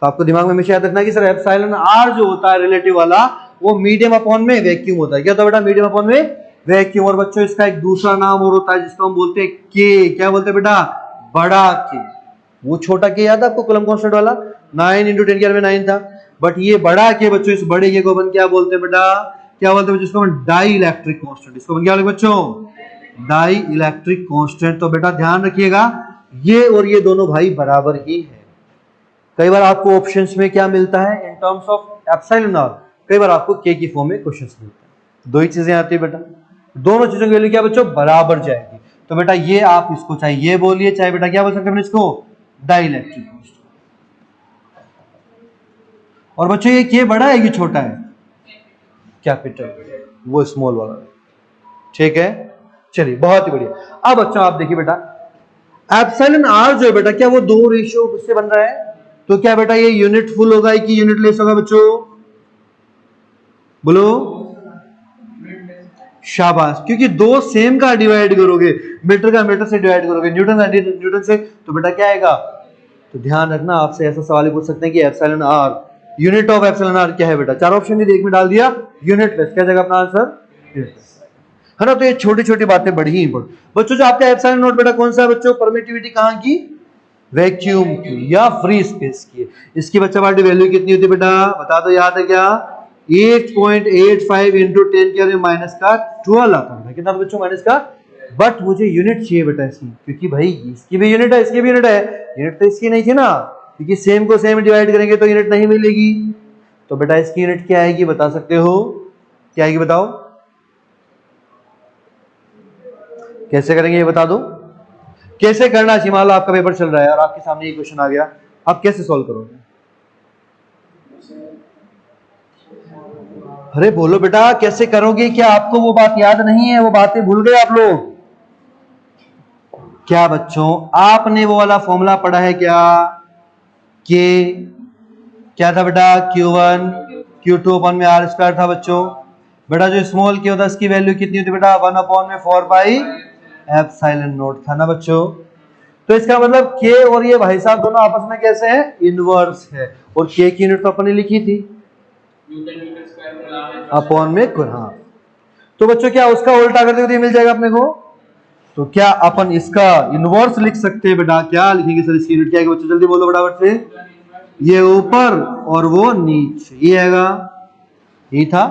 तो आपको दिमाग में हमेशा याद रखना कि सर एप्सिलॉन आर जो होता है रिलेटिव वाला वो मीडियम अपॉन में वैक्यूम होता है। क्या होता है बेटा? मीडियम अपॉन में वैक्यूम। और बच्चों इसका एक दूसरा नाम और होता है जिसको हम बोलते हैं के। क्या बोलते हैं बेटा? बड़ा के। वो छोटा के याद है आपको कूलम्ब कांस्टेंट वाला? 9 × 10 में 9 था। बट ये बड़ा के बच्चों, इस बड़े के को अपन क्या बोलते हैं बेटा? क्या बोलते हैं जिसको अपन डाई इलेक्ट्रिक कांस्टेंट। इसको अपन क्या बोलते हैं बच्चों? Dielectric constant. तो बेटा ध्यान रखिएगा ये और ये दोनों भाई बराबर ही है। कई बार आपको ऑप्शंस में क्या मिलता है in terms of epsilon R, कई बार आपको के की फॉर्म में क्वेश्चंस मिलता है। दो ही चीजें आती है बेटा, दोनों चीजों की वैल्यू क्या बच्चों? बराबर जाएगी। तो बेटा ये आप इसको चाहे ये बोलिए चाहे बेटा क्या बोल सकते हैं इसको? Dielectric constant. और बच्चों ये के बड़ा है कि छोटा है? कैपिटल, वो स्मॉल वाला। ठीक है, चलिए बहुत ही बढ़िया। अब बच्चों आप देखिए बेटा एप्सिलॉन आर जो है बेटा क्या वो दो रेशियो से बन रहा है। तो क्या बेटा ये यूनिट फुल होगा कि यूनिट लेस होगा बच्चों? बोलो शाबाश। क्योंकि दो सेम का डिवाइड करोगे, मीटर का मीटर से डिवाइड करोगे, न्यूटन का न्यूटन से, तो बेटा क्या आएगा? तो ध्यान रखना आपसे ऐसा सवाल पूछ सकते हैं कि epsilon R, unit of epsilon R क्या है बेटा? चार ऑप्शन एक में डाल दिया, यूनिट लेस। क्या जाएगा अपना आंसर? है ना। तो ये छोटी छोटी बातें बड़ी ही इंपॉर्टेंट। बच्चों जो आपका एप्सिलॉन नोट बेटा कौन सा है बच्चों? परमिटिविटी कहां की? वैक्यूम की या फ्री स्पेस की। इसकी बच्चा पार्टी वैल्यू कितनी होती है बेटा? बता दो, याद है क्या? 8.85 × 10 के माइनस का 12 आता है। कितना बच्चों? माइनस का। बट मुझे यूनिट चाहिए बेटा इसकी, क्योंकि भाई इसकी भी यूनिट है इसकी भी यूनिट है। यूनिट तो इसकी नहीं थी ना, क्योंकि सेम को सेम डिवाइड करेंगे तो यूनिट नहीं मिलेगी। तो बेटा इसकी यूनिट क्या आएगी बता सकते हो? क्या आएगी बताओ? कैसे करेंगे ये बता दो। कैसे करना चाहिए? मान लो आपका पेपर चल रहा है और आपके सामने ये क्वेश्चन आ गया, आप कैसे सॉल्व करोगे? अरे बोलो बेटा कैसे करोगे? क्या आपको वो बात याद नहीं है? वो बातें भूल गए आप लोग क्या बच्चों? आपने वो वाला फॉर्मूला पढ़ा है क्या? के क्या था बेटा? Q1 Q2 अपन में R स्क्वायर था बच्चों। बेटा जो स्मॉल के होता है इसकी वैल्यू कितनी होती है बेटा? 1/4 पाई एप्सिलॉन नॉट था ना बच्चों। तो इसका मतलब के और ये भाई साहब दोनों आपस में कैसे हैं? इनवर्स है। और के की यूनिट तो अपन ने लिखी थी अपॉन में कुल। हाँ, तो बच्चों क्या उसका उल्टा कर देते मिल जाएगा अपने को। तो क्या अपन इसका इनवर्स लिख सकते हैं बेटा? क्या लिखेंगे सर इसकी यूनिट क्या है बच्चों? जल्दी बोलो फटाफट से। ये ऊपर और वो नीचे, ये आएगा। ये था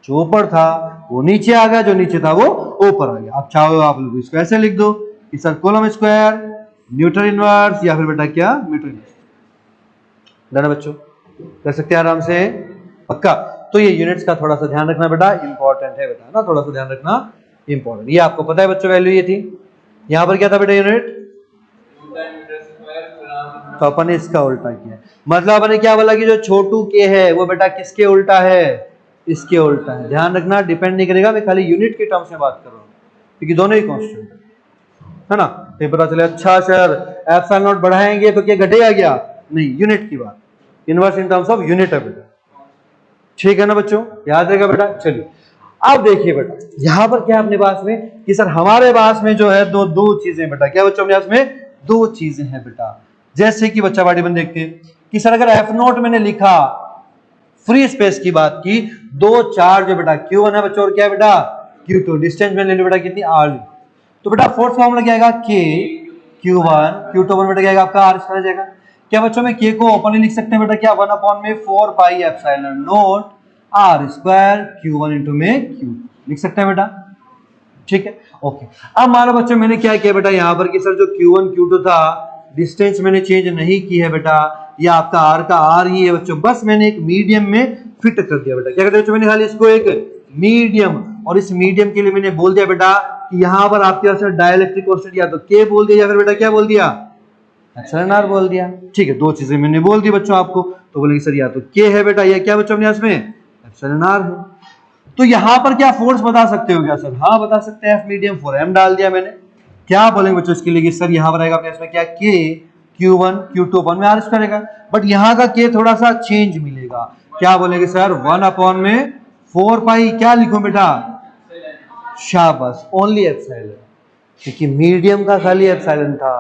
जो ऊपर था वो नीचे आ गया, जो नीचे था वो ऊपर आ गया। आप चाहो आप लोग इसको ऐसे लिख दो कि sir column square Newton inverse या फिर बेटा क्या मीटर इनवर्स। डन बच्चों, कर सकते हैं आराम से पक्का। तो ये यूनिट्स का थोड़ा सा ध्यान रखना बेटा, इंपॉर्टेंट है बेटा ना, थोड़ा सा ध्यान रखना इंपॉर्टेंट। ये आपको पता है बच्चों वैल्यू ये थी। यहाँ पर क्या था बेटा यूनिट? तो अपन ने इसका उल्टा किया, मतलब अपन ने क्या बोला कि जो छोटू के है वो बेटा किसके उल्टा है? इसके उल्टा है। ध्यान रखना डिपेंड नहीं करेगा, मैं खाली यूनिट के टर्म्स में बात कर रहा हूँ क्योंकि दोनों ही कांस्टेंट है ना। तो पता चले अच्छा सर एप्सिलॉन नॉट बढ़ाएंगे तो क्या घटेगा क्या? नहीं, यूनिट की बात, inverse in terms of unit है बेटा। ठीक है ना बच्चों, याद रहेगा बेटा। चलिए अब देखिए बेटा यहां पर क्या अपने पास में कि सर हमारे पास में जो है दो चीजें बेटा। क्या बच्चों अपने पास में दो चीजें हैं बेटा। जैसे कि बच्चा पार्टी बन देखते हैं कि सर अगर एफ नोट मैंने लिखा, फ्री स्पेस की बात की, दो चार्ज है बेटा Q1 है बच्चों और क्या है बेटा Q2। डिस्टेंस में ले लो बेटा कितनी R। तो बेटा फोर्थ फॉर्मूला क्या आएगा? K Q1 Q2 अपन बेटा क्या आएगा आपका R स्क्वायर जाएगा। क्या बच्चों में K को ओपनली लिख सकते हैं बेटा क्या? 1/4 pi epsilon not R square Q1 into में Q2 लिख सकते हैं बेटा। ठीक है, ओके। अब मान लो बच्चों मैंने क्या किया बेटा, यहाँ पर कि सर जो Q1 Q2 था डिस्टेंस मैंने चेंज नहीं की है बेटा, या आपका R का R ही है बच्चों, बस मैंने एक मीडियम में फिट कर दिया बेटा। क्या कहते हैं बच्चों, मैंने खाली इसको एक मीडियम, और इस मीडियम के लिए मैंने बोल दिया बेटा कि यहाँ पर आपके पास डाइलेक्ट्रिक कांस्टेंट या तो K बोल दिया या फिर बेटा क्या बोल दिया, एप्सिलॉन R बोल दिया। ठीक है, दो चीजें मैंने बोल दी बच्चों आपको, तो बोलेंगे सर या तो K है बेटा या क्या बच्चों अपने पास में एप्सिलॉन R है। तो यहां पर क्या फोर्स बता सकते हो क्या सर, हाँ बता सकते हैं, F मीडियम फॉर M डाल दिया मैंने। क्या बोलेंगे बच्चों इसके लिए कि सर यहां पर आएगा अपने इसमें क्या K Q1 Q2 अपन में R स्क्वायर रहेगा, बट यहाँ का K थोड़ा सा चेंज मिलेगा। क्या बोलेंगे सर 1 अपॉन में 4 पाई, क्या लिखो बेटा, शाबाश, ओनली एप्सिलॉन, क्योंकि मीडियम का खाली एप्सिलॉन था,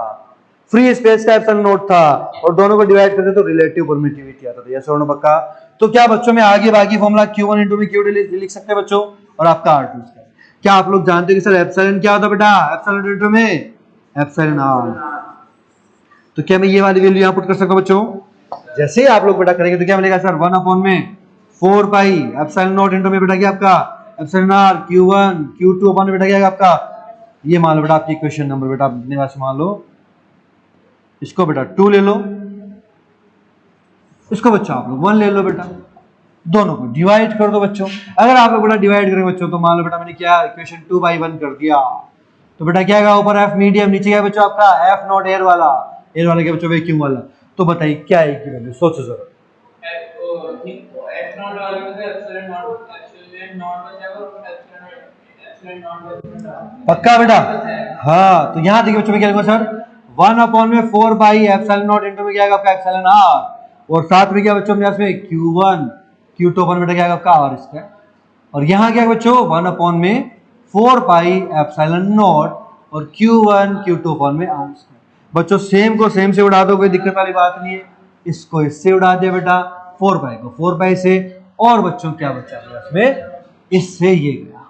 फ्री स्पेस का एप्सिलॉन नोट था, और दोनों को डिवाइड करते तो रिलेटिव परमिटिविटी आता था। यस और नो पक्का। तो क्या बच्चों में आगे बाकी फॉर्मूला Q1 इंटू में Q2 लिख सकते हैं बच्चों, और आपका R2 स्क्वायर। क्या आप लोग जानते हैं कि सर एप्सिलॉन क्या होता है बेटा, एप्सिलॉन इंटू में एप्सिलॉन R। तो क्या मैं ये वाली वैल्यू यहां पुट कर सकता हूं बच्चों, जैसे ही आप लोग बेटा करेंगे तो क्या मिलेगा सर 1 अपॉन में 4 पाई एप्सिलॉन नॉट इंटू में बेटा क्या आपका epsilon R Q1 Q2 upon में बेटा क्या आपका, ये मान लो बेटा आपकी इक्वेशन नंबर बेटा अपने पास मान लो, इसको बेटा 2 ले लो, इसको बच्चों आप लोग 1 ले लो बेटा, दोनों को डिवाइड कर दो बच्चों। अगर आप लोग बेटा डिवाइड करें बच्चों तो मान लो बेटा मैंने क्या इक्वेशन 2/1 कर दिया, तो बेटा क्या आएगा ऊपर F मीडियम, नीचे क्या बच्चों आपका F नॉट एयर वाला, एयर वाला क्या बच्चों वैक्यूम वाला। तो बताइए क्या आएगी वैल्यू, सोचो जरा। F नॉट वाले में से एप्सिलॉन नॉट बचेगा और एप्सिलॉन नॉट पक्का बेटा, हाँ। तो यहाँ देखिए बच्चों में क्या लिखा सर 1 अपॉन में 4 पाई एप्सिलॉन नॉट इंटू में क्या आएगा आपका एप्सिलॉन R, और साथ में क्या बच्चों में Q1 Q2 अपॉन बेटा क्या आएगा आपका R स्क्वायर, और यहाँ क्या है बच्चों 1 अपॉन में 4 पाई एप्सिलॉन नॉट और Q1 Q2 अपॉन में R स्क्वायर। बच्चों सेम को सेम से उड़ा दो, कोई दिक्कत वाली बात नहीं है, इसको इससे उड़ा दिया बेटा 4 पाई को 4 पाई से, और बच्चों क्या बचा इसमें, इससे ये गया।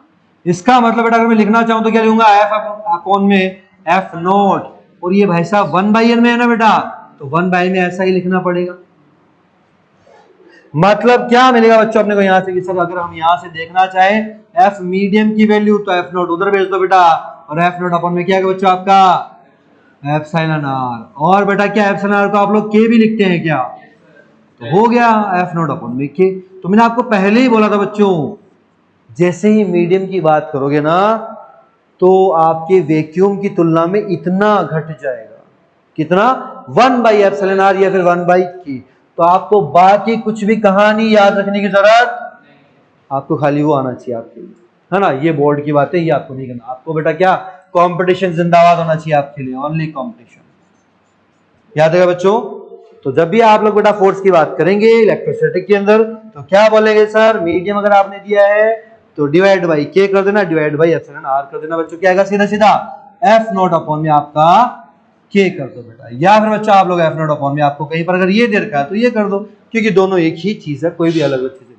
इसका मतलब बेटा अगर मैं लिखना चाहूं तो क्या लिखूंगा F अपॉन में F नॉट, और ये भाई साहब 1/n में है ना बेटा, तो 1/n में ऐसा ही लिखना पड़ेगा। मतलब क्या मिलेगा बच्चों अपने को यहाँ से कि सर अगर हम यहाँ से देखना चाहें F मीडियम की वैल्यू तो F नॉट उधर भेज दो बेटा, और F नॉट अपॉन में क्या है बच्चों आपका एप्सिलॉन R, और बेटा क्या एप्सिलॉन R को आप लोग K भी लिखते हैं क्या, तो हो गया F नॉट अपॉन में K। तो मैंने आपको पहले ही बोला था बच्चों, जैसे ही मीडियम की बात करोगे ना तो आपके वैक्यूम की तुलना में इतना घट जाएगा, कितना 1/εr या फिर 1/k। तो आपको बाकी कुछ भी कहानी याद रखने की जरूरत, आपको खाली वो आना चाहिए आपके लिए, है ना। ये बोर्ड की बातें ये आपको नहीं करना, आपको बेटा क्या कंपटीशन जिंदाबाद होना चाहिए आपके लिए, ओनली कंपटीशन, याद है बच्चों। तो जब भी आप लोग बेटा फोर्स की बात करेंगे इलेक्ट्रोस्टैटिक के अंदर तो क्या बोलेंगे सर, मीडियम अगर आपने दिया है तो डिवाइड बाई K कर देना, डिवाइड बाई एप्सिलॉन R कर देना बच्चों, क्या आएगा सीधा सीधा F नॉट अपॉन में आपका K कर दो बेटा, या फिर बच्चा आप लोग F नॉट अपॉन में आपको कहीं पर अगर ये दे रखा है तो ये कर दो, क्योंकि दोनों एक ही चीज है, कोई भी अलग अलग चीज नहीं,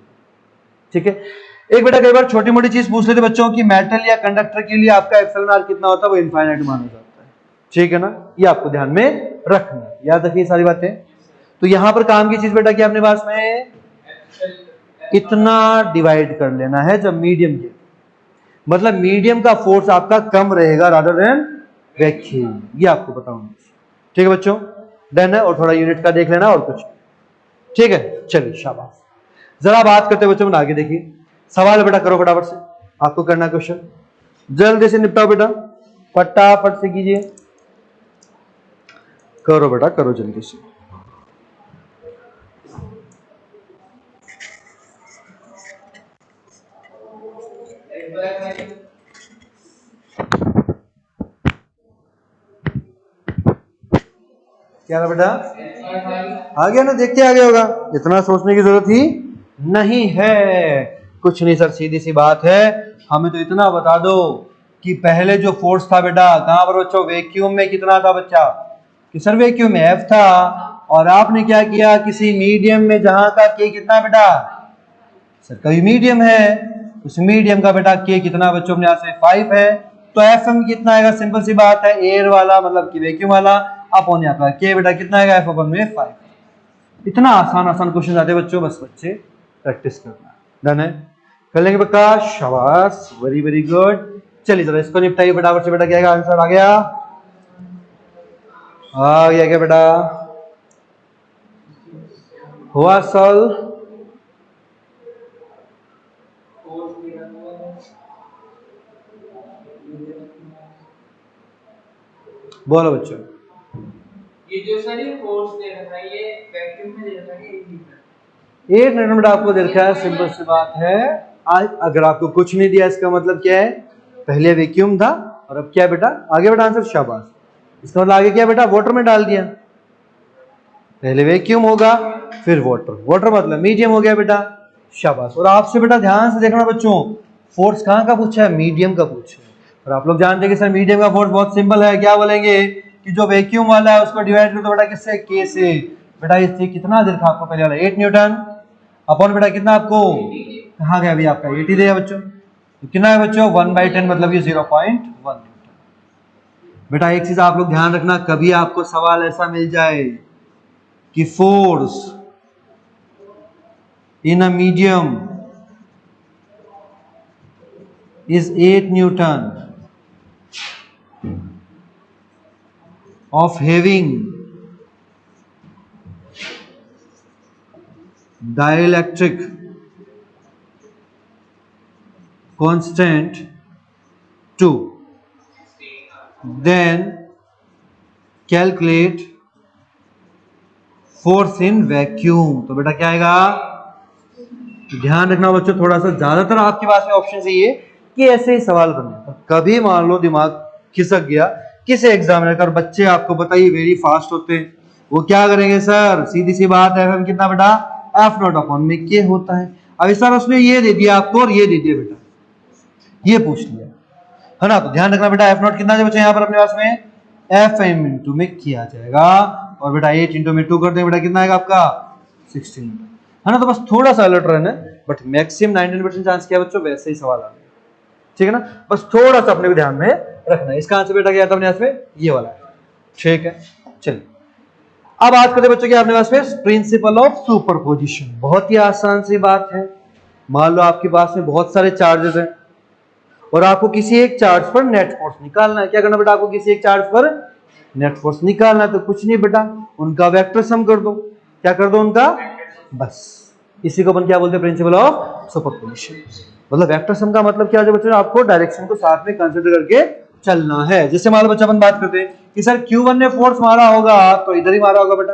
ठीक है। एक बेटा कई बार छोटी मोटी चीज पूछ लेते बच्चों की, मेटल या कंडक्टर के लिए आपका एप्सिलॉन R कितना होता है, वो इनफाइनाइट माना जाता है, ठीक है ना, ये आपको ध्यान में रखना, याद रखिए सारी बातें। तो यहां पर काम की चीज बेटा क्या अपने पास में इतना डिवाइड कर लेना है, जब मीडियम के मतलब मीडियम का फोर्स आपका कम रहेगा रादर देन वैक्यूम, ये आपको पता होना चाहिए, ठीक है बच्चों, डन है। और थोड़ा यूनिट का देख लेना और कुछ, ठीक है, चलिए शाबाश। जरा बात करते बच्चों में आगे देखिए, सवाल बेटा करो फटाफट से, आपको करना क्वेश्चन, जल्दी से निपटाओ बेटा, फटाफट से कीजिए, करो बेटा करो जल्दी से। क्या ना बेटा आ गया ना, देख के आ गया होगा, इतना सोचने की जरूरत ही नहीं है, कुछ नहीं सर, सीधी सी बात है, हमें तो इतना बता दो कि पहले जो फोर्स था बेटा कहां पर बच्चों, वैक्यूम में कितना था बच्चा, कि सर वैक्यूम में F था, और आपने क्या किया किसी मीडियम में जहां का K कितना है बेटा, सर कभी मीडियम है, उस मीडियम का बेटा K कितना बच्चों अपने यहाँ से 5 है, तो FM कितना आएगा, सिंपल सी बात है, एयर वाला मतलब कि वैक्यूम वाला अपॉन यहाँ पर K बेटा कितना आएगा, F अपॉन में 5। इतना आसान आसान क्वेश्चन आते हैं बच्चों, बस बच्चे प्रैक्टिस करना, डन है, कर लेंगे बच्चा, शाबाश, वेरी वेरी गुड। चलिए जरा इसको निपटाइए फटाफट से बेटा, क्या आंसर आ गया? आ गया क्या बेटा? हुआ सॉल्व? बोलो बच्चों। ये जो सर ये फोर्स दे रखा है ये वैक्यूम में दे रखा है 8 न्यूटन। 8 न्यूटन बेटा आपको दे रखा है, सिंपल सी बात है। आज अगर आपको कुछ नहीं दिया इसका मतलब क्या है? पहले वैक्यूम था और अब क्या बेटा? आगे बेटा आंसर शाबाश। इसका मतलब आगे क्या बेटा? वाटर में डाल दिया। पहले वैक्यूम होगा फिर वाटर, वाटर मतलब मीडियम हो गया बेटा, शाबाश। और आपसे बेटा ध्यान से देखना बच्चों, फोर्स कहाँ का पूछा है? मीडियम का पूछा है। और आप लोग जानते हैं कि सर मीडियम का फोर्स बहुत सिंपल है, क्या बोलेंगे कि जो वैक्यूम वाला है उसको डिवाइड कर दो बेटा किससे? के से। बेटा इससे कितना दे रखा आपको पहले वाला? 8 न्यूटन अपॉन बेटा कितना आपको? कहाँ गया अभी आपका? 80 दिया बच्चों। तो कितना है बच्चों? 1/10 मतलब ये 0.1 बेटा। एक चीज आप लोग ध्यान रखना, कभी आपको सवाल ऐसा मिल जाए कि force in a medium is 8 Newton of having dielectric constant 2, then calculate force in vacuum। तो बेटा क्या आएगा? ध्यान रखना बच्चों, थोड़ा सा ज्यादातर आपके पास में ऑप्शन है कि ऐसे ही सवाल करने, कभी मान लो दिमाग खिसक गया किसी एग्जामिनर का, और बच्चे आपको बताइए वेरी फास्ट होते हैं, वो क्या करेंगे? सर सीधी सी बात है, एफएम कितना बेटा? एफ नॉट अपॉन में के होता है। अब सर उसने ये दे दिया आपको और ये दे दिया बेटा, ये पूछ लिया है ना। तो ध्यान रखना बेटा, एफ नॉट कितना है बच्चे यहाँ पर अपने पास में? एफ एम इंटू में किया जाएगा, और बेटा 8 इंटू में 2 कर देंगे बेटा, कितना आएगा आपका? 16 है ना। तो बस थोड़ा सा अलर्ट रहना, बट मैक्सिमम 99% चांस क्या है बच्चों? वैसे ही सवाल आने, ठीक है ना। बस थोड़ा सा अपने को ध्यान में रखना है। इसका आंसर बेटा क्या था अपने पास में? ये वाला है, ठीक है। चलिए अब बात करते बच्चों क्या अपने पास में? Principle of superposition. बहुत ही आसान सी बात है। मान लो आपके पास में बहुत सारे चार्जेस हैं और आपको किसी एक चार्ज पर नेट फोर्स निकालना है। क्या करना बेटा? आपको किसी एक चार्ज पर नेट फोर्स निकालना है। तो कुछ नहीं बेटा, उनका वेक्टर सम कर दो। क्या कर दो? उनका, बस इसी को अपन क्या बोलते हैं? Principle of superposition. मतलब वेक्टर सम का मतलब क्या है बच्चों? आपको डायरेक्शन को साथ में कंसीडर करके चलना है। जैसे मान लो बच्चा अपन बात करते हैं कि सर Q1 ने फोर्स मारा होगा तो इधर ही मारा होगा बेटा,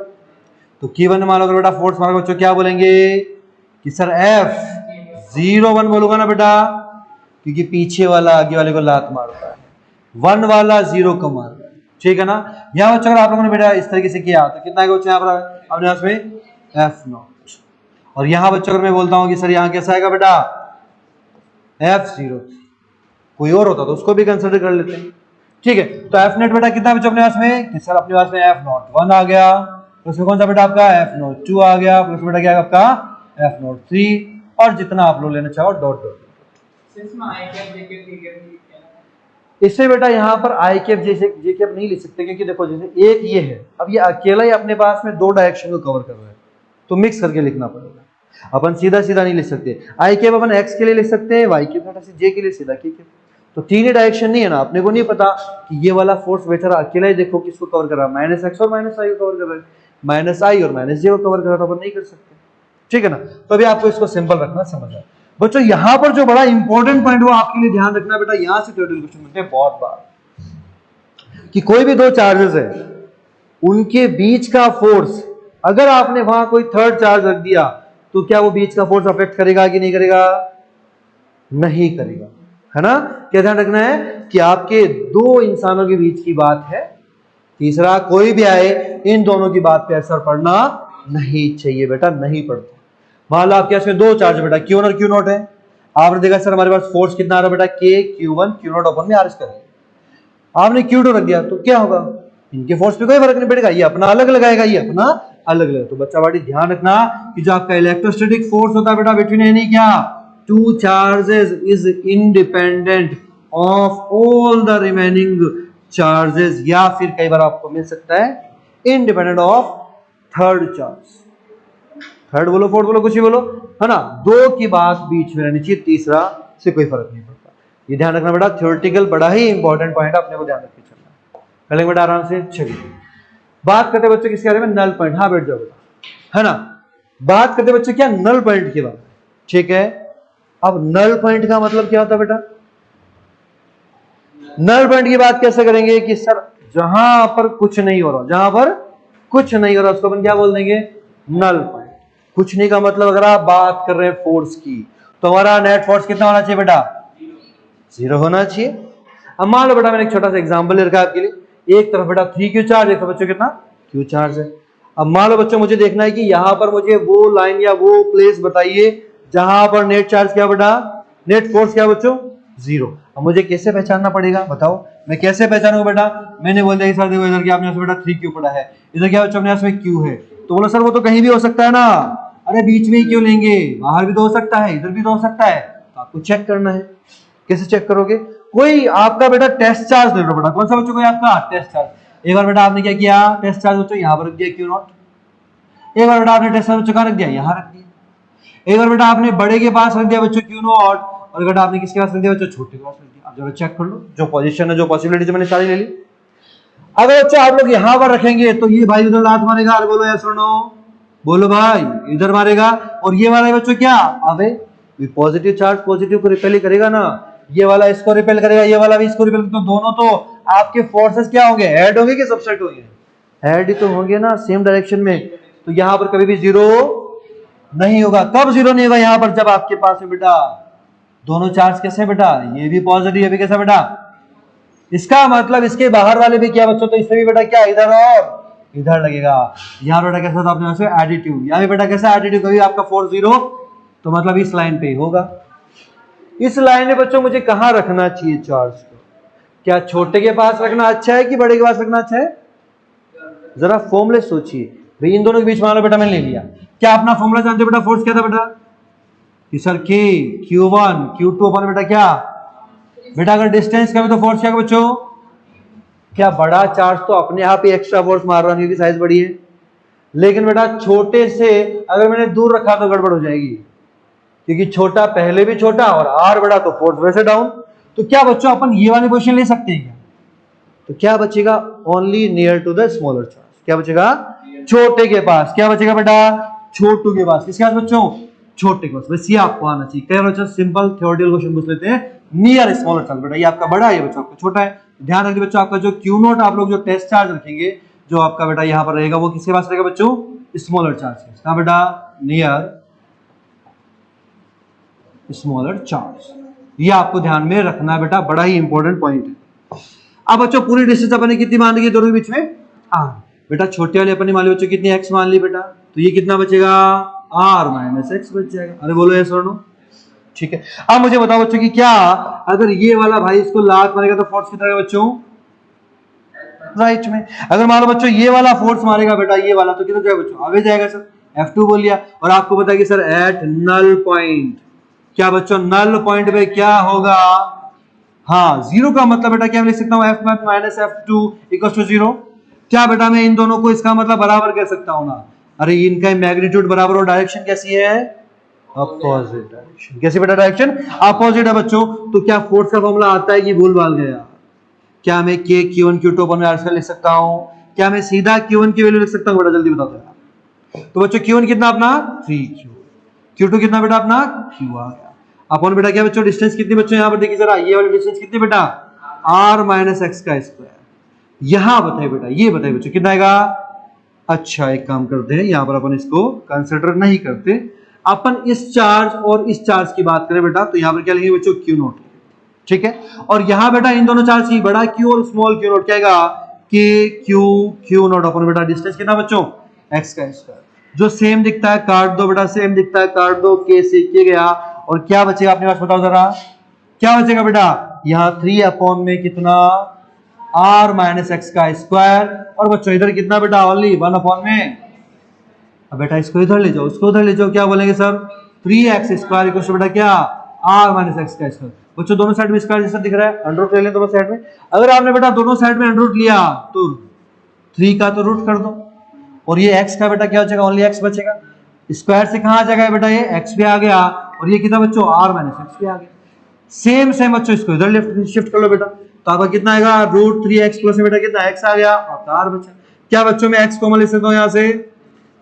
तो Q1 ने मारा होगा बेटा फोर्स मारा, बच्चों क्या बोलेंगे कि सर F01 बोलूंगा ना बेटा, क्योंकि पीछे वाला आगे वाले को लात मारता है, 1 वाला 0 को मार रहा है, ठीक है ना। यहाँ बच्चों अगर आप लोगों ने बेटा इस तरीके से किया तो कितना है बच्चों यहाँ पर अपने पास में? F0। और यहाँ बच्चों अगर मैं बोलता हूँ कि सर यहाँ कैसा आएगा बेटा? F0। कोई और होता तो उसको भी कंसिडर कर लेते हैं, ठीक है। तो F नेट बेटा कितना बच्चों अपने पास में? कि सर अपने पास में F01 आ गया, प्लस में कौन सा बेटा आपका? F02 आ गया, प्लस बेटा क्या आपका? F03, और जितना आप लोग लेना चाहो डॉट डॉट। इससे बेटा यहाँ पर आई कैप जैसे जे कैप नहीं लिख सकते, क्योंकि देखो जैसे एक ये है, अब ये अकेला ही अपने पास में 2 डायरेक्शन को कवर कर रहा है, तो मिक्स करके लिखना पड़ेगा। अपन सीधा सीधा नहीं लिख सकते। आई कैप अपन एक्स के लिए लिख सकते हैं, वाई कैप बेटा जे के लिए सीधा के कैप। तो 3 ही डायरेक्शन नहीं है ना, अपने को नहीं पता कि ये वाला फोर्स बेचारा अकेला ही देखो किसको कवर कर रहा है, -x और -i को कवर कर रहा है, -i और -j को कवर कर रहा है, तो अपन नहीं कर सकते, ठीक है ना। तो अभी आपको इसको सिंपल रखना, समझ आए बच्चों। यहां पर जो बड़ा इंपॉर्टेंट पॉइंट वो आपके लिए ध्यान रखना बेटा, यहां से थ्योरेटिकल क्वेश्चन मिलते हैं बहुत बार कि कोई भी 2 चार्जेस है, उनके बीच का फोर्स, अगर आपने वहां कोई थर्ड चार्ज रख दिया तो क्या वो बीच का फोर्स अफेक्ट करेगा कि नहीं करेगा? नहीं करेगा, है ना। क्या ध्यान रखना है कि आपके 2 इंसानों के बीच की बात है, तीसरा कोई भी आए, इन दोनों की बात पे असर पड़ना नहीं चाहिए बेटा, नहीं पड़ता। मान लो आपके पास में 2 चार्ज बेटा Q1 और Q0 है, आपने देखा सर हमारे पास फोर्स कितना आ रहा है बेटा? K Q1 Q0 अपन में आर कर, आपने Q2 रख दिया तो क्या होगा? इनके फोर्स पे कोई फर्क नहीं पड़ेगा, ये अपना अलग लगाएगा, ये अपना अलग लगाएगा। तो बच्चा बाटी ध्यान रखना कि जो आपका इलेक्ट्रोस्टैटिक फोर्स होता है बेटा बिटवीन एनी क्या 2 charges is independent of all the remaining charges, या फिर कई बार आपको मिल सकता है independent of third charge. Third बोलो फोर्थ बोलो कुछ ही बोलो, है ना, 2 की बात बीच में रहनी चाहिए, तीसरा से कोई फर्क नहीं पड़ता। ये ध्यान रखना बेटा, थ्योरेटिकल बड़ा ही इंपॉर्टेंट पॉइंट है, अपने को ध्यान रख के चलना। करेंगे बेटा आराम से। चलिए बात करते बच्चों किसके बारे में, नल पॉइंट। हाँ बैठ जाओ बेटा, है ना। बात करते बच्चों क्या, नल पॉइंट के बारे में, ठीक है। अब नल पॉइंट का मतलब क्या होता है बेटा, नल पॉइंट की बात कैसे करेंगे कि सर जहां पर कुछ नहीं हो रहा, जहां पर कुछ नहीं हो रहा उसको अपन क्या बोल देंगे, नल पॉइंट। कुछ नहीं का मतलब अगर आप बात कर रहे हैं फोर्स की, तो हमारा नेट फोर्स कितना होना चाहिए बेटा, 0 होना चाहिए। अब मान लो बेटा मैंने एक छोटा सा एग्जांपल ले रखा है आपके लिए, एक तरफ बेटा 3Q चार्ज, एक तरफ बच्चों कितना Q चार्ज है। अब मान लो बच्चों मुझे देखना है कि यहां पर मुझे वो लाइन या वो प्लेस बताइए जहां पर नेट चार्ज क्या बेटा, नेट फोर्स क्या बच्चों, 0। अब मुझे कैसे पहचानना पड़ेगा बताओ, मैं कैसे पहचानूंगा बेटा। मैंने बोल दिया सर देखो इधर क्या आपने बेटा 3Q पड़ा है, इधर क्या बच्चों अपने में Q है, तो बोलो सर वो तो कहीं भी हो सकता है ना। अरे बीच में ही क्यों लेंगे, बाहर भी तो हो सकता है, इधर भी तो हो सकता है। तो आपको चेक करना है। कैसे चेक करोगे, कोई आपका बेटा टेस्ट चार्ज ले लो बेटा, कौन सा बच्चों कोई आपका टेस्ट चार्ज। एक बार बेटा आपने क्या किया, टेस्ट चार्ज बच्चों यहाँ पर रख दिया Q0। एक बार बेटा आपने टेस्ट चार्ज बच्चों कहाँ रख दिया, यहाँ रख दिया। एक बार बेटा आपने बड़े के पास रख दिया बच्चों Q0, और बेटा आपने किसके पास रख दिया बच्चों, छोटे के पास रख दिया। अब जरा चेक कर लो, जो पोजीशन है जो पॉसिबिलिटी मैंने सारी ले ली। अगर बच्चों आप लोग यहाँ पर रखेंगे तो ये भाई उधर लात मारेगा, और बोलो यस और नो, बोलो भाई इधर मारेगा। और ये वाला बच्चों क्या, अबे पॉजिटिव चार्ज पॉजिटिव को रिपेल करेगा ना, ये वाला इसको रिपेल करेगा, ये वाला भी इसको रिपेल, तो दोनों तो आपके फोर्सेस क्या होंगे, ऐड होंगे कि सबसेट होंगे, ऐड ही तो होंगे ना, सेम डायरेक्शन में। तो यहाँ पर कभी भी 0 नहीं होगा। कब 0 नहीं होगा, यहाँ पर जब आपके पास है बेटा दोनों चार्ज कैसे बेटा, ये भी पॉजिटिव ये भी कैसा बेटा, इसका मतलब इसके बाहर वाले भी क्या बच्चों, तो इससे भी बेटा क्या इधर और इधर लगेगा। यहाँ बेटा कैसा था आपने एडिटिव, यहाँ भी बेटा कैसा एडिटिव, कभी आपका फोर्स 0 तो मतलब इस लाइन पे ही होगा। इस लाइन में बच्चों मुझे कहां रखना चाहिए चार्ज को, क्या छोटे के पास रखना अच्छा है कि बड़े के पास रखना अच्छा है, जरा फॉर्मूले सोचिए भाई। इन दोनों के बीच मान लो बेटा मैंने ले लिया, क्या अपना फॉर्मूला जानते हो बेटा, फोर्स क्या था बेटा, कि सर K Q1 Q2 अपन बेटा क्या बेटा, अगर डिस्टेंस कम है तो फोर्स क्या बच्चों, क्या बड़ा चार्ज तो अपने आप ही एक्स्ट्रा फोर्स मार रहा है क्योंकि साइज बड़ी है, लेकिन बेटा छोटे से अगर मैंने दूर रखा तो गड़बड़ हो जाएगी, क्योंकि छोटा पहले भी छोटा और आर बड़ा तो फोर्स वैसे डाउन। तो क्या बच्चों अपन ये वाली पोजीशन ले सकते हैं क्या, तो क्या बचेगा, only near to the smaller charge, क्या बचेगा छोटे के पास, क्या बचेगा बेटा छोटू के पास, किसके पास बच्चों, छोटे के पास। बस ये आपको आना चाहिए। कई बच्चों सिंपल थ्योरेटिकल क्वेश्चन पूछ लेते हैं, नियर स्मॉलर चार्ज, बेटा ये आपका बड़ा है, ये बच्चों आपका छोटा है। ध्यान रखिए बच्चों, आपका जो Q0 आप लोग जो टेस्ट चार्ज रखेंगे, जो आपका बेटा यहाँ पर रहेगा वो किसके पास रहेगा बच्चों, स्मॉलर चार्ज। कहाँ बेटा, नियर स्मॉलर चार्ज, ये आपको ध्यान में रखना है बेटा, बड़ा ही इंपॉर्टेंट पॉइंट है। अब बच्चों पूरी डिस्टेंस अपने कितनी मान ली दोनों के बीच में, r बेटा छोटे वाले अपने मान ली बच्चों कितनी x मान ली बेटा, तो ये कितना बचेगा r माइनस एक्स बच जाएगा। अरे बोलो यस और नो, ठीक है। अब मुझे बताओ बच्चों कि क्या अगर ये वाला भाई इसको लात मारेगा तो फोर्स कितना है बच्चों, राइट में। अगर मान लो बच्चों ये वाला फोर्स मारेगा बेटा, ये वाला, तो कितना जाएगा बच्चों, आगे जाएगा सर, F2 बोल लिया। और आपको पता है कि सर एट नल पॉइंट, क्या बच्चों नल पॉइंट पे क्या होगा, हाँ 0 का मतलब बेटा क्या लिख सकता हूँ, F1 minus F2 equal to 0। क्या बेटा मैं इन दोनों को इसका मतलब बराबर कह सकता हूँ ना, अरे इनका मैग्नीट्यूड बराबर और डायरेक्शन कैसी है, अपोजिट डायरेक्शन। कैसी बेटा डायरेक्शन अपोजिट है बच्चों। तो क्या फोर्स का फॉर्मूला आता है कि भूल भाल गया, क्या मैं K Q1 Q2 अपन में लिख सकता हूँ, क्या मैं सीधा Q1 की वैल्यू लिख सकता हूँ बेटा, जल्दी बताओ यार। तो बच्चों Q1 कितना अपना 3Q, Q2 कितना बेटा अपना Q आ गया। अपन बेटा क्या बच्चों डिस्टेंस कितनी बच्चों यहाँ पर देखिए जरा, ये वाली डिस्टेंस कितनी बेटा r माइनस एक्स का स्क्वायर। यहां बताइए बेटा, ये बताइए बच्चों कितना आएगा। अच्छा एक काम करते हैं, यहाँ पर अपन इसको कंसिडर नहीं करते, अपन इस चार्ज और इस चार्ज की बात करें बेटा, तो यहाँ पर क्या लिखेंगे बच्चों Q0, ठीक है। और यहाँ बेटा इन दोनों चार्ज की बड़ा Q और स्मॉल Q0 क्या आएगा, K Q Q0 अपन बेटा डिस्टेंस कितना बच्चों x का स्क्वायर, जो सेम दिखता है काट दो बेटा, सेम दिखता है काट दो, K से किया गया। और क्या बचेगा अपने पास बताओ जरा, क्या बचेगा बेटा, यहाँ 3 अपॉन में कितना r माइनस एक्स का स्क्वायर, और बच्चों इधर कितना बेटा ओनली 1 अपॉन में। अब बेटा इसको इधर ले जाओ, उसको उधर ले जाओ, क्या बोलेंगे sir 3x square equal to बेटा क्या r माइनस एक्स का स्क्वायर। बच्चों दोनों साइड में स्क्वायर जैसा दिख रहा है, अंडर रूट ले लें दोनों साइड में। अगर आपने बेटा दोनों साइड में अंडर रूट लिया तो 3 का तो रूट कर दो, और ये x का बेटा क्या बचेगा, ओनली x बचेगा। स्क्वायर से कहां आ जाएगा बेटा, ये x पे आ गया, और ये कितना बच्चों r माइनस एक्स पे आ गया। सेम सेम बच्चों इसको इधर लेफ्ट शिफ्ट कर लो बेटा, तो आपका कितना आएगा √3x प्लस में बेटा कितना x आ गया, आपका r बचा। क्या बच्चों में x कॉमन ले सकता हूँ यहाँ से,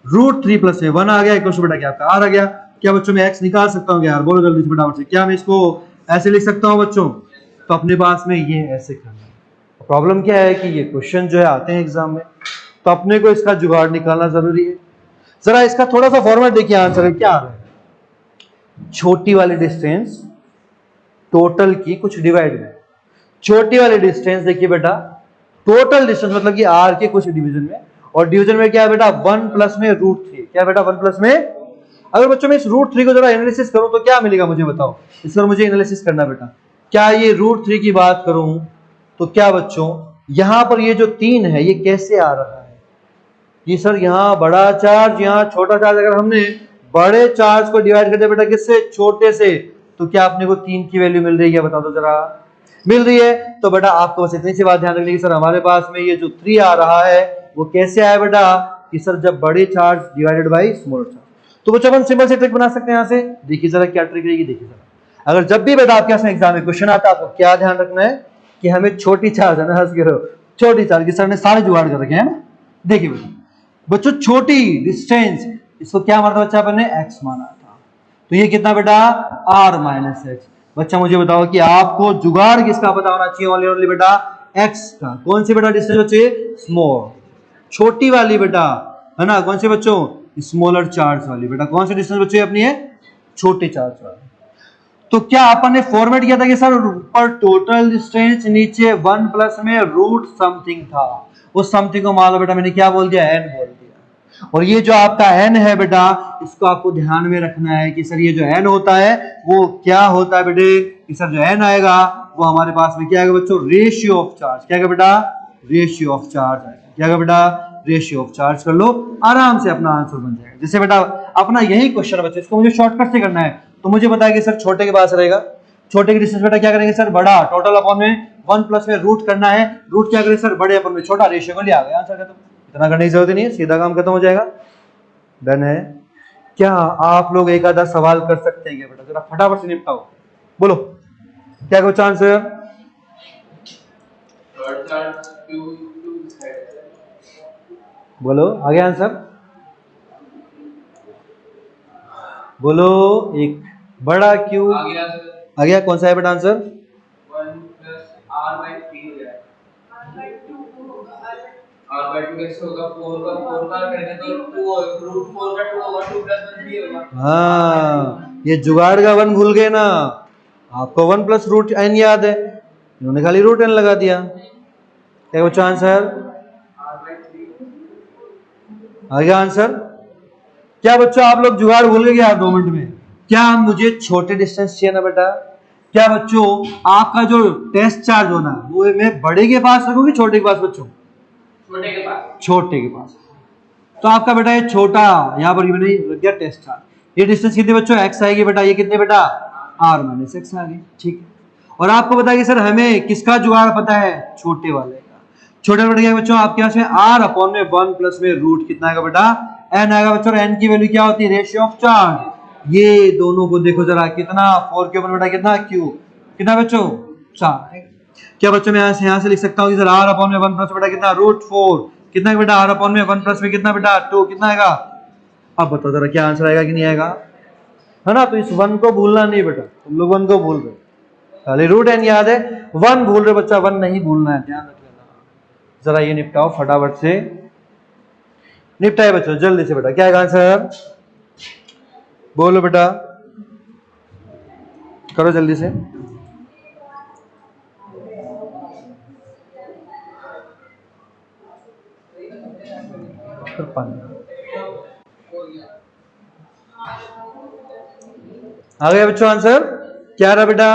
√3 प्लस में 1 आ गया इक्वल टू बेटा क्या आपका r आ गया। क्या बच्चों में x निकाल सकता हूँ यार, बोलो जल्दी से फटाफट से, क्या मैं इसको ऐसे लिख सकता हूँ बच्चों, तो अपने पास में ये ऐसे करना है। प्रॉब्लम क्या है कि ये क्वेश्चन जो है आते हैं एग्जाम में, तो अपने को इसका जुगाड़ निकालना जरूरी है। जरा इसका थोड़ा सा फॉर्मेट देखिए, आंसर क्या आ रहा है, छोटी वाली डिस्टेंस टोटल की कुछ डिवाइड में, छोटी वाली डिस्टेंस देखिए बेटा टोटल डिस्टेंस मतलब कि r के कुछ डिवीजन में, और डिवीजन में क्या है बेटा 1 प्लस में √3, क्या बेटा 1 प्लस में। अगर बच्चों में इस √3 को जरा एनालिसिस करूं तो क्या मिलेगा मुझे बताओ, इस पर मुझे एनालिसिस करना बेटा। क्या ये √3 की बात करूं तो क्या बच्चों यहां पर ये जो 3 है ये कैसे आ रहा है, ये सर यहाँ बड़ा चार्ज यहाँ छोटा चार्ज, अगर हमने बड़े चार्ज को डिवाइड कर दिया बेटा किससे, छोटे से, तो क्या अपने को 3 की वैल्यू मिल रही है, बता दो जरा, मिल रही है। तो बेटा आपको बस इतनी सी बात ध्यान रखनी है कि सर हमारे पास में ये जो 3 आ रहा है वो कैसे आया बेटा, कि सर जब बड़े charge divided by small charge. तो बच्चों अपन सिंपल से ट्रिक बना सकते हैं यहाँ से, देखिए जरा क्या ट्रिक रहेगी, देखिए जरा। अगर जब भी बेटा आपके पास एग्जाम में क्वेश्चन आता है आपको क्या ध्यान रखना है कि हमें छोटी चार्ज है ना, हंस के रहो, छोटी चार्ज की सर ने सारे जुगाड़ कर रखे हैं ना। देखिए बेटा बच्चों छोटी डिस्टेंस इसको क्या माना था बच्चा अपन ने, x माना था, तो ये कितना बेटा r माइनस एक्स। बच्चा मुझे बताओ कि आपको जुगाड़ किसका पता होना चाहिए, ओनली ओनली बेटा x का। कौन सी बेटा डिस्टेंस बच्चे, स्मॉल, छोटी वाली बेटा है ना, कौन से बच्चों, स्मॉलर चार्ज वाली बेटा, कौन सी डिस्टेंस बच्चे अपनी है, छोटे चार्ज वाली। तो क्या अपन ने फॉर्मेट किया था कि सर ऊपर टोटल डिस्टेंस नीचे 1 प्लस में रूट समथिंग था, उस समथिंग को मान लो बेटा मैंने क्या बोल दिया, n बोल दिया। और ये जो आपका n है बेटा इसको आपको ध्यान में रखना है कि सर ये जो n होता है वो क्या होता है बेटे, कि सर जो n आएगा वो हमारे पास में क्या आएगा बच्चों, रेशियो ऑफ चार्ज। क्या आएगा बेटा, रेशियो ऑफ चार्ज आएगा। क्या आएगा बेटा, रेशियो ऑफ चार्ज। कर लो आराम से अपना आंसर बन जाएगा। जैसे बेटा अपना यही क्वेश्चन है बच्चों, इसको मुझे शॉर्टकट से करना है, तो मुझे पता है कि सर छोटे के पास रहेगा, छोटे की डिस्टेंस बेटा क्या करेंगे सर, बड़ा, टोटल अपॉन में 1 प्लस में रूट करना है, रूट क्या करें सर, बड़े अपॉन में छोटा, रेशियो को लिया गया, आंसर खत्म। इतना करने की जरूरत नहीं है, सीधा काम खत्म हो जाएगा। डन है। क्या आप लोग एक आधा सवाल कर सकते हैं क्या बेटा, जरा फटाफट से निपटाओ, बोलो क्या कुछ आंसर। बोलो आगे आंसर बोलो, एक बड़ा क्यू आ गया, कौन सा है बेटा आंसर, 1 प्लस r/3 हो जाएगा, r/2 कैसे होगा, 4 का करेंगे तो 2 √4 का 2 होगा, 2 प्लस 1 3 होगा। हाँ ये जुगाड़ का 1 भूल गए ना, आपको 1 प्लस रूट n याद है, इन्होंने खाली रूट n लगा दिया। क्या बच्चा आंसर, r/3 आ गया आंसर। क्या बच्चों आप लोग जुगाड़ भूल गए यार 2 मिनट में, क्या मुझे छोटे डिस्टेंस चाहिए ना बेटा। क्या बच्चों आपका जो टेस्ट चार्ज होना है वो मैं बड़े के पास रखूंगी छोटे के पास, बच्चों छोटे के पास, छोटे के पास। तो आपका बेटा ये छोटा यहाँ पर मैंने रख दिया टेस्ट चार्ज, ये डिस्टेंस कितने बच्चों x आएगी बेटा, ये कितने बेटा r माइनस एक्स आ गई, ठीक है। और आपको पता है कि सर हमें किसका जुगाड़ पता है, छोटे वाले का। छोटे बेटा क्या बच्चों आपके पास में r अपॉन में 1 प्लस में रूट कितना आएगा बेटा, n आएगा बच्चों, और n की वैल्यू क्या होती है, रेशियो ऑफ चार्ज। ये दोनों को देखो जरा, कितना 4 के ऊपर बेटा कितना q, कितना बच्चों 4। क्या बच्चों मैं यहाँ से लिख सकता हूँ कि सर r अपॉन में 1 प्लस बेटा कितना √4, कितना है बेटा r अपॉन में 1 प्लस में कितना बेटा 2, कितना आएगा। अब बताओ जरा क्या आंसर आएगा कि नहीं आएगा, है ना। तो इस 1 को भूलना नहीं बेटा, तुम लोग 1 को भूल रहे, खाली रूट n याद है, 1 भूल रहे बच्चा, 1 नहीं भूलना है, ध्यान रख लेना। जरा ये निपटाओ फटाफट से, निपटाए बच्चों जल्दी से बेटा, क्या आएगा आंसर, बोलो बेटा, करो जल्दी से। आ गया बच्चों आंसर, क्या रहा बेटा,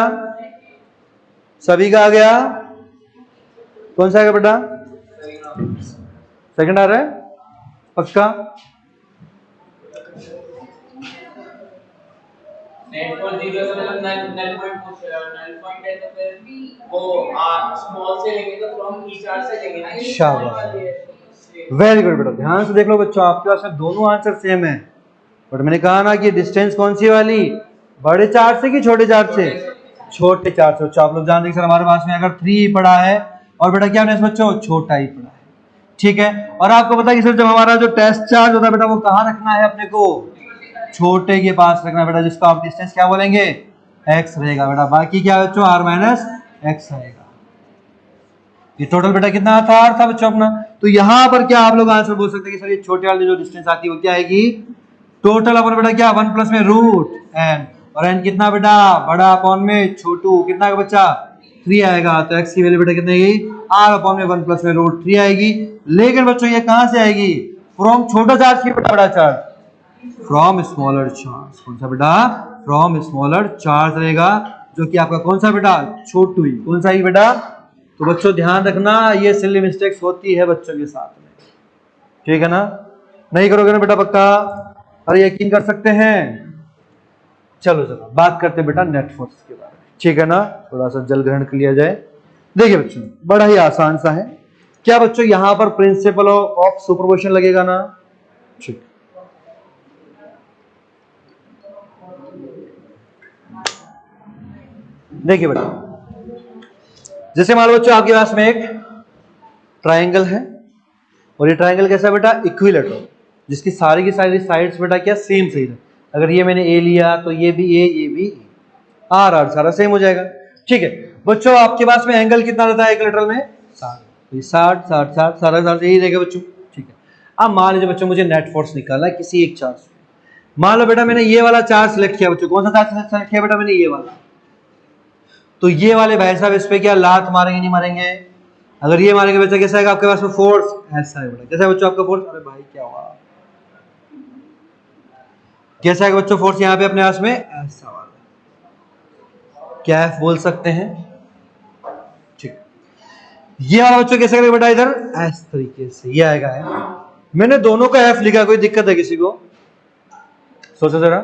सभी का आ गया, कौन सा आ गया बेटा, सेकंड आ रहा है पक्का। नेट पर 0 से मतलब नल पॉइंट पूछ रहा है, नल पॉइंट है तो फिर वो स्मॉल से लेंगे तो फ्रॉम ईच आर से लेंगे ना, शाबाश, वेरी गुड बेटा। ध्यान से देख लो बच्चों, आपके पास दोनों आंसर सेम है, बट मैंने कहा ना कि डिस्टेंस कौन सी वाली, बड़े चार्ज से कि छोटे चार्ज से, छोटे चार्ज से बच्चों आप लोग जानते हैं सर हमारे पास में अगर 3 पड़ा है और बेटा क्या है बच्चों छोटा ही पड़ा है, ठीक है। और आपको पता है कि सर जब हमारा जो टेस्ट चार्ज होता है बेटा वो कहाँ रखना है अपने को, छोटे के पास रखना है बेटा, जिसको आप डिस्टेंस क्या बोलेंगे x रहेगा बेटा, बाकी क्या बच्चों r माइनस x रहेगा। ये टोटल बेटा कितना था r था बच्चों अपना। तो यहाँ पर क्या आप लोग आंसर बोल सकते हैं कि सर ये छोटे वाली जो डिस्टेंस आती है वो क्या आएगी, टोटल अपन बेटा क्या 1 प्लस में रूट n, और n कितना बेटा बड़ा अपॉन में छोटू कितना का बच्चा 3 आएगा, तो x की वैल्यू बेटा कितनी आएगी r अपॉन में 1 प्लस में रूट 3 आएगी। लेकिन बच्चों ये कहां से आएगी, फ्रॉम छोटा चार्ज की बेटा बड़ा चार्ज, फ्रॉम स्मॉलर चार्ज, कौन सा बेटा फ्रॉम स्मॉलर चार्ज रहेगा, जो कि आपका कौन सा बेटा छोटू ही, कौन सा ही बेटा। तो बच्चों ध्यान रखना ये सिली मिस्टेक्स होती है बच्चों के साथ में, ठीक है ना, नहीं करोगे ना बेटा पक्का, अरे यकीन कर सकते हैं। चलो चलो बात करते हैं बेटा नेट फोर्स के बारे में, ठीक है ना, थोड़ा सा जल ग्रहण कर लिया जाए। देखिए बच्चों बड़ा ही आसान सा है, क्या बच्चों यहां पर प्रिंसिपल ऑफ सुपरपोजिशन लगेगा ना, ठीक। देखिए बेटा जैसे मान लो बच्चों आपके पास में एक ट्रायंगल है, और ये ट्रायंगल कैसा है बेटा इक्विलेटरल, जिसकी सारी की सारी साइड्स बेटा क्या सेम सही है। अगर ये मैंने ए लिया तो ये भी ए, ये भी आर आर सारा सेम हो जाएगा, ठीक है। बच्चों आपके पास में एंगल कितना रहता है इक्विलेटरल में 60, 60 60 60 सारा सारा यही रहेगा बच्चों, ठीक है। अब मान लीजिए बच्चों मुझे नेट फोर्स निकालना है किसी एक चार्ज, मान लो बेटा मैंने ये वाला चार्ज सिलेक्ट किया बच्चों, कौन सा चार्ज सिलेक्ट किया बेटा मैंने ये वाला, तो ये वाले भाई साहब इस पे क्या लात मारेंगे नहीं मारेंगे, अगर ये मारेंगे बच्चा कैसा आएगा आपके पास में फोर्स ऐसा है बेटा, कैसा है बच्चों आपका फोर्स, अरे भाई क्या हुआ, कैसा है बच्चों फोर्स यहाँ पे अपने पास में ऐसा वाला, क्या एफ बोल सकते हैं, ठीक। ये वाला बच्चों कैसे करेगा बेटा इधर इस तरीके से ये आएगा है। मैंने दोनों का एफ लिखा, कोई दिक्कत है किसी को, सोचो जरा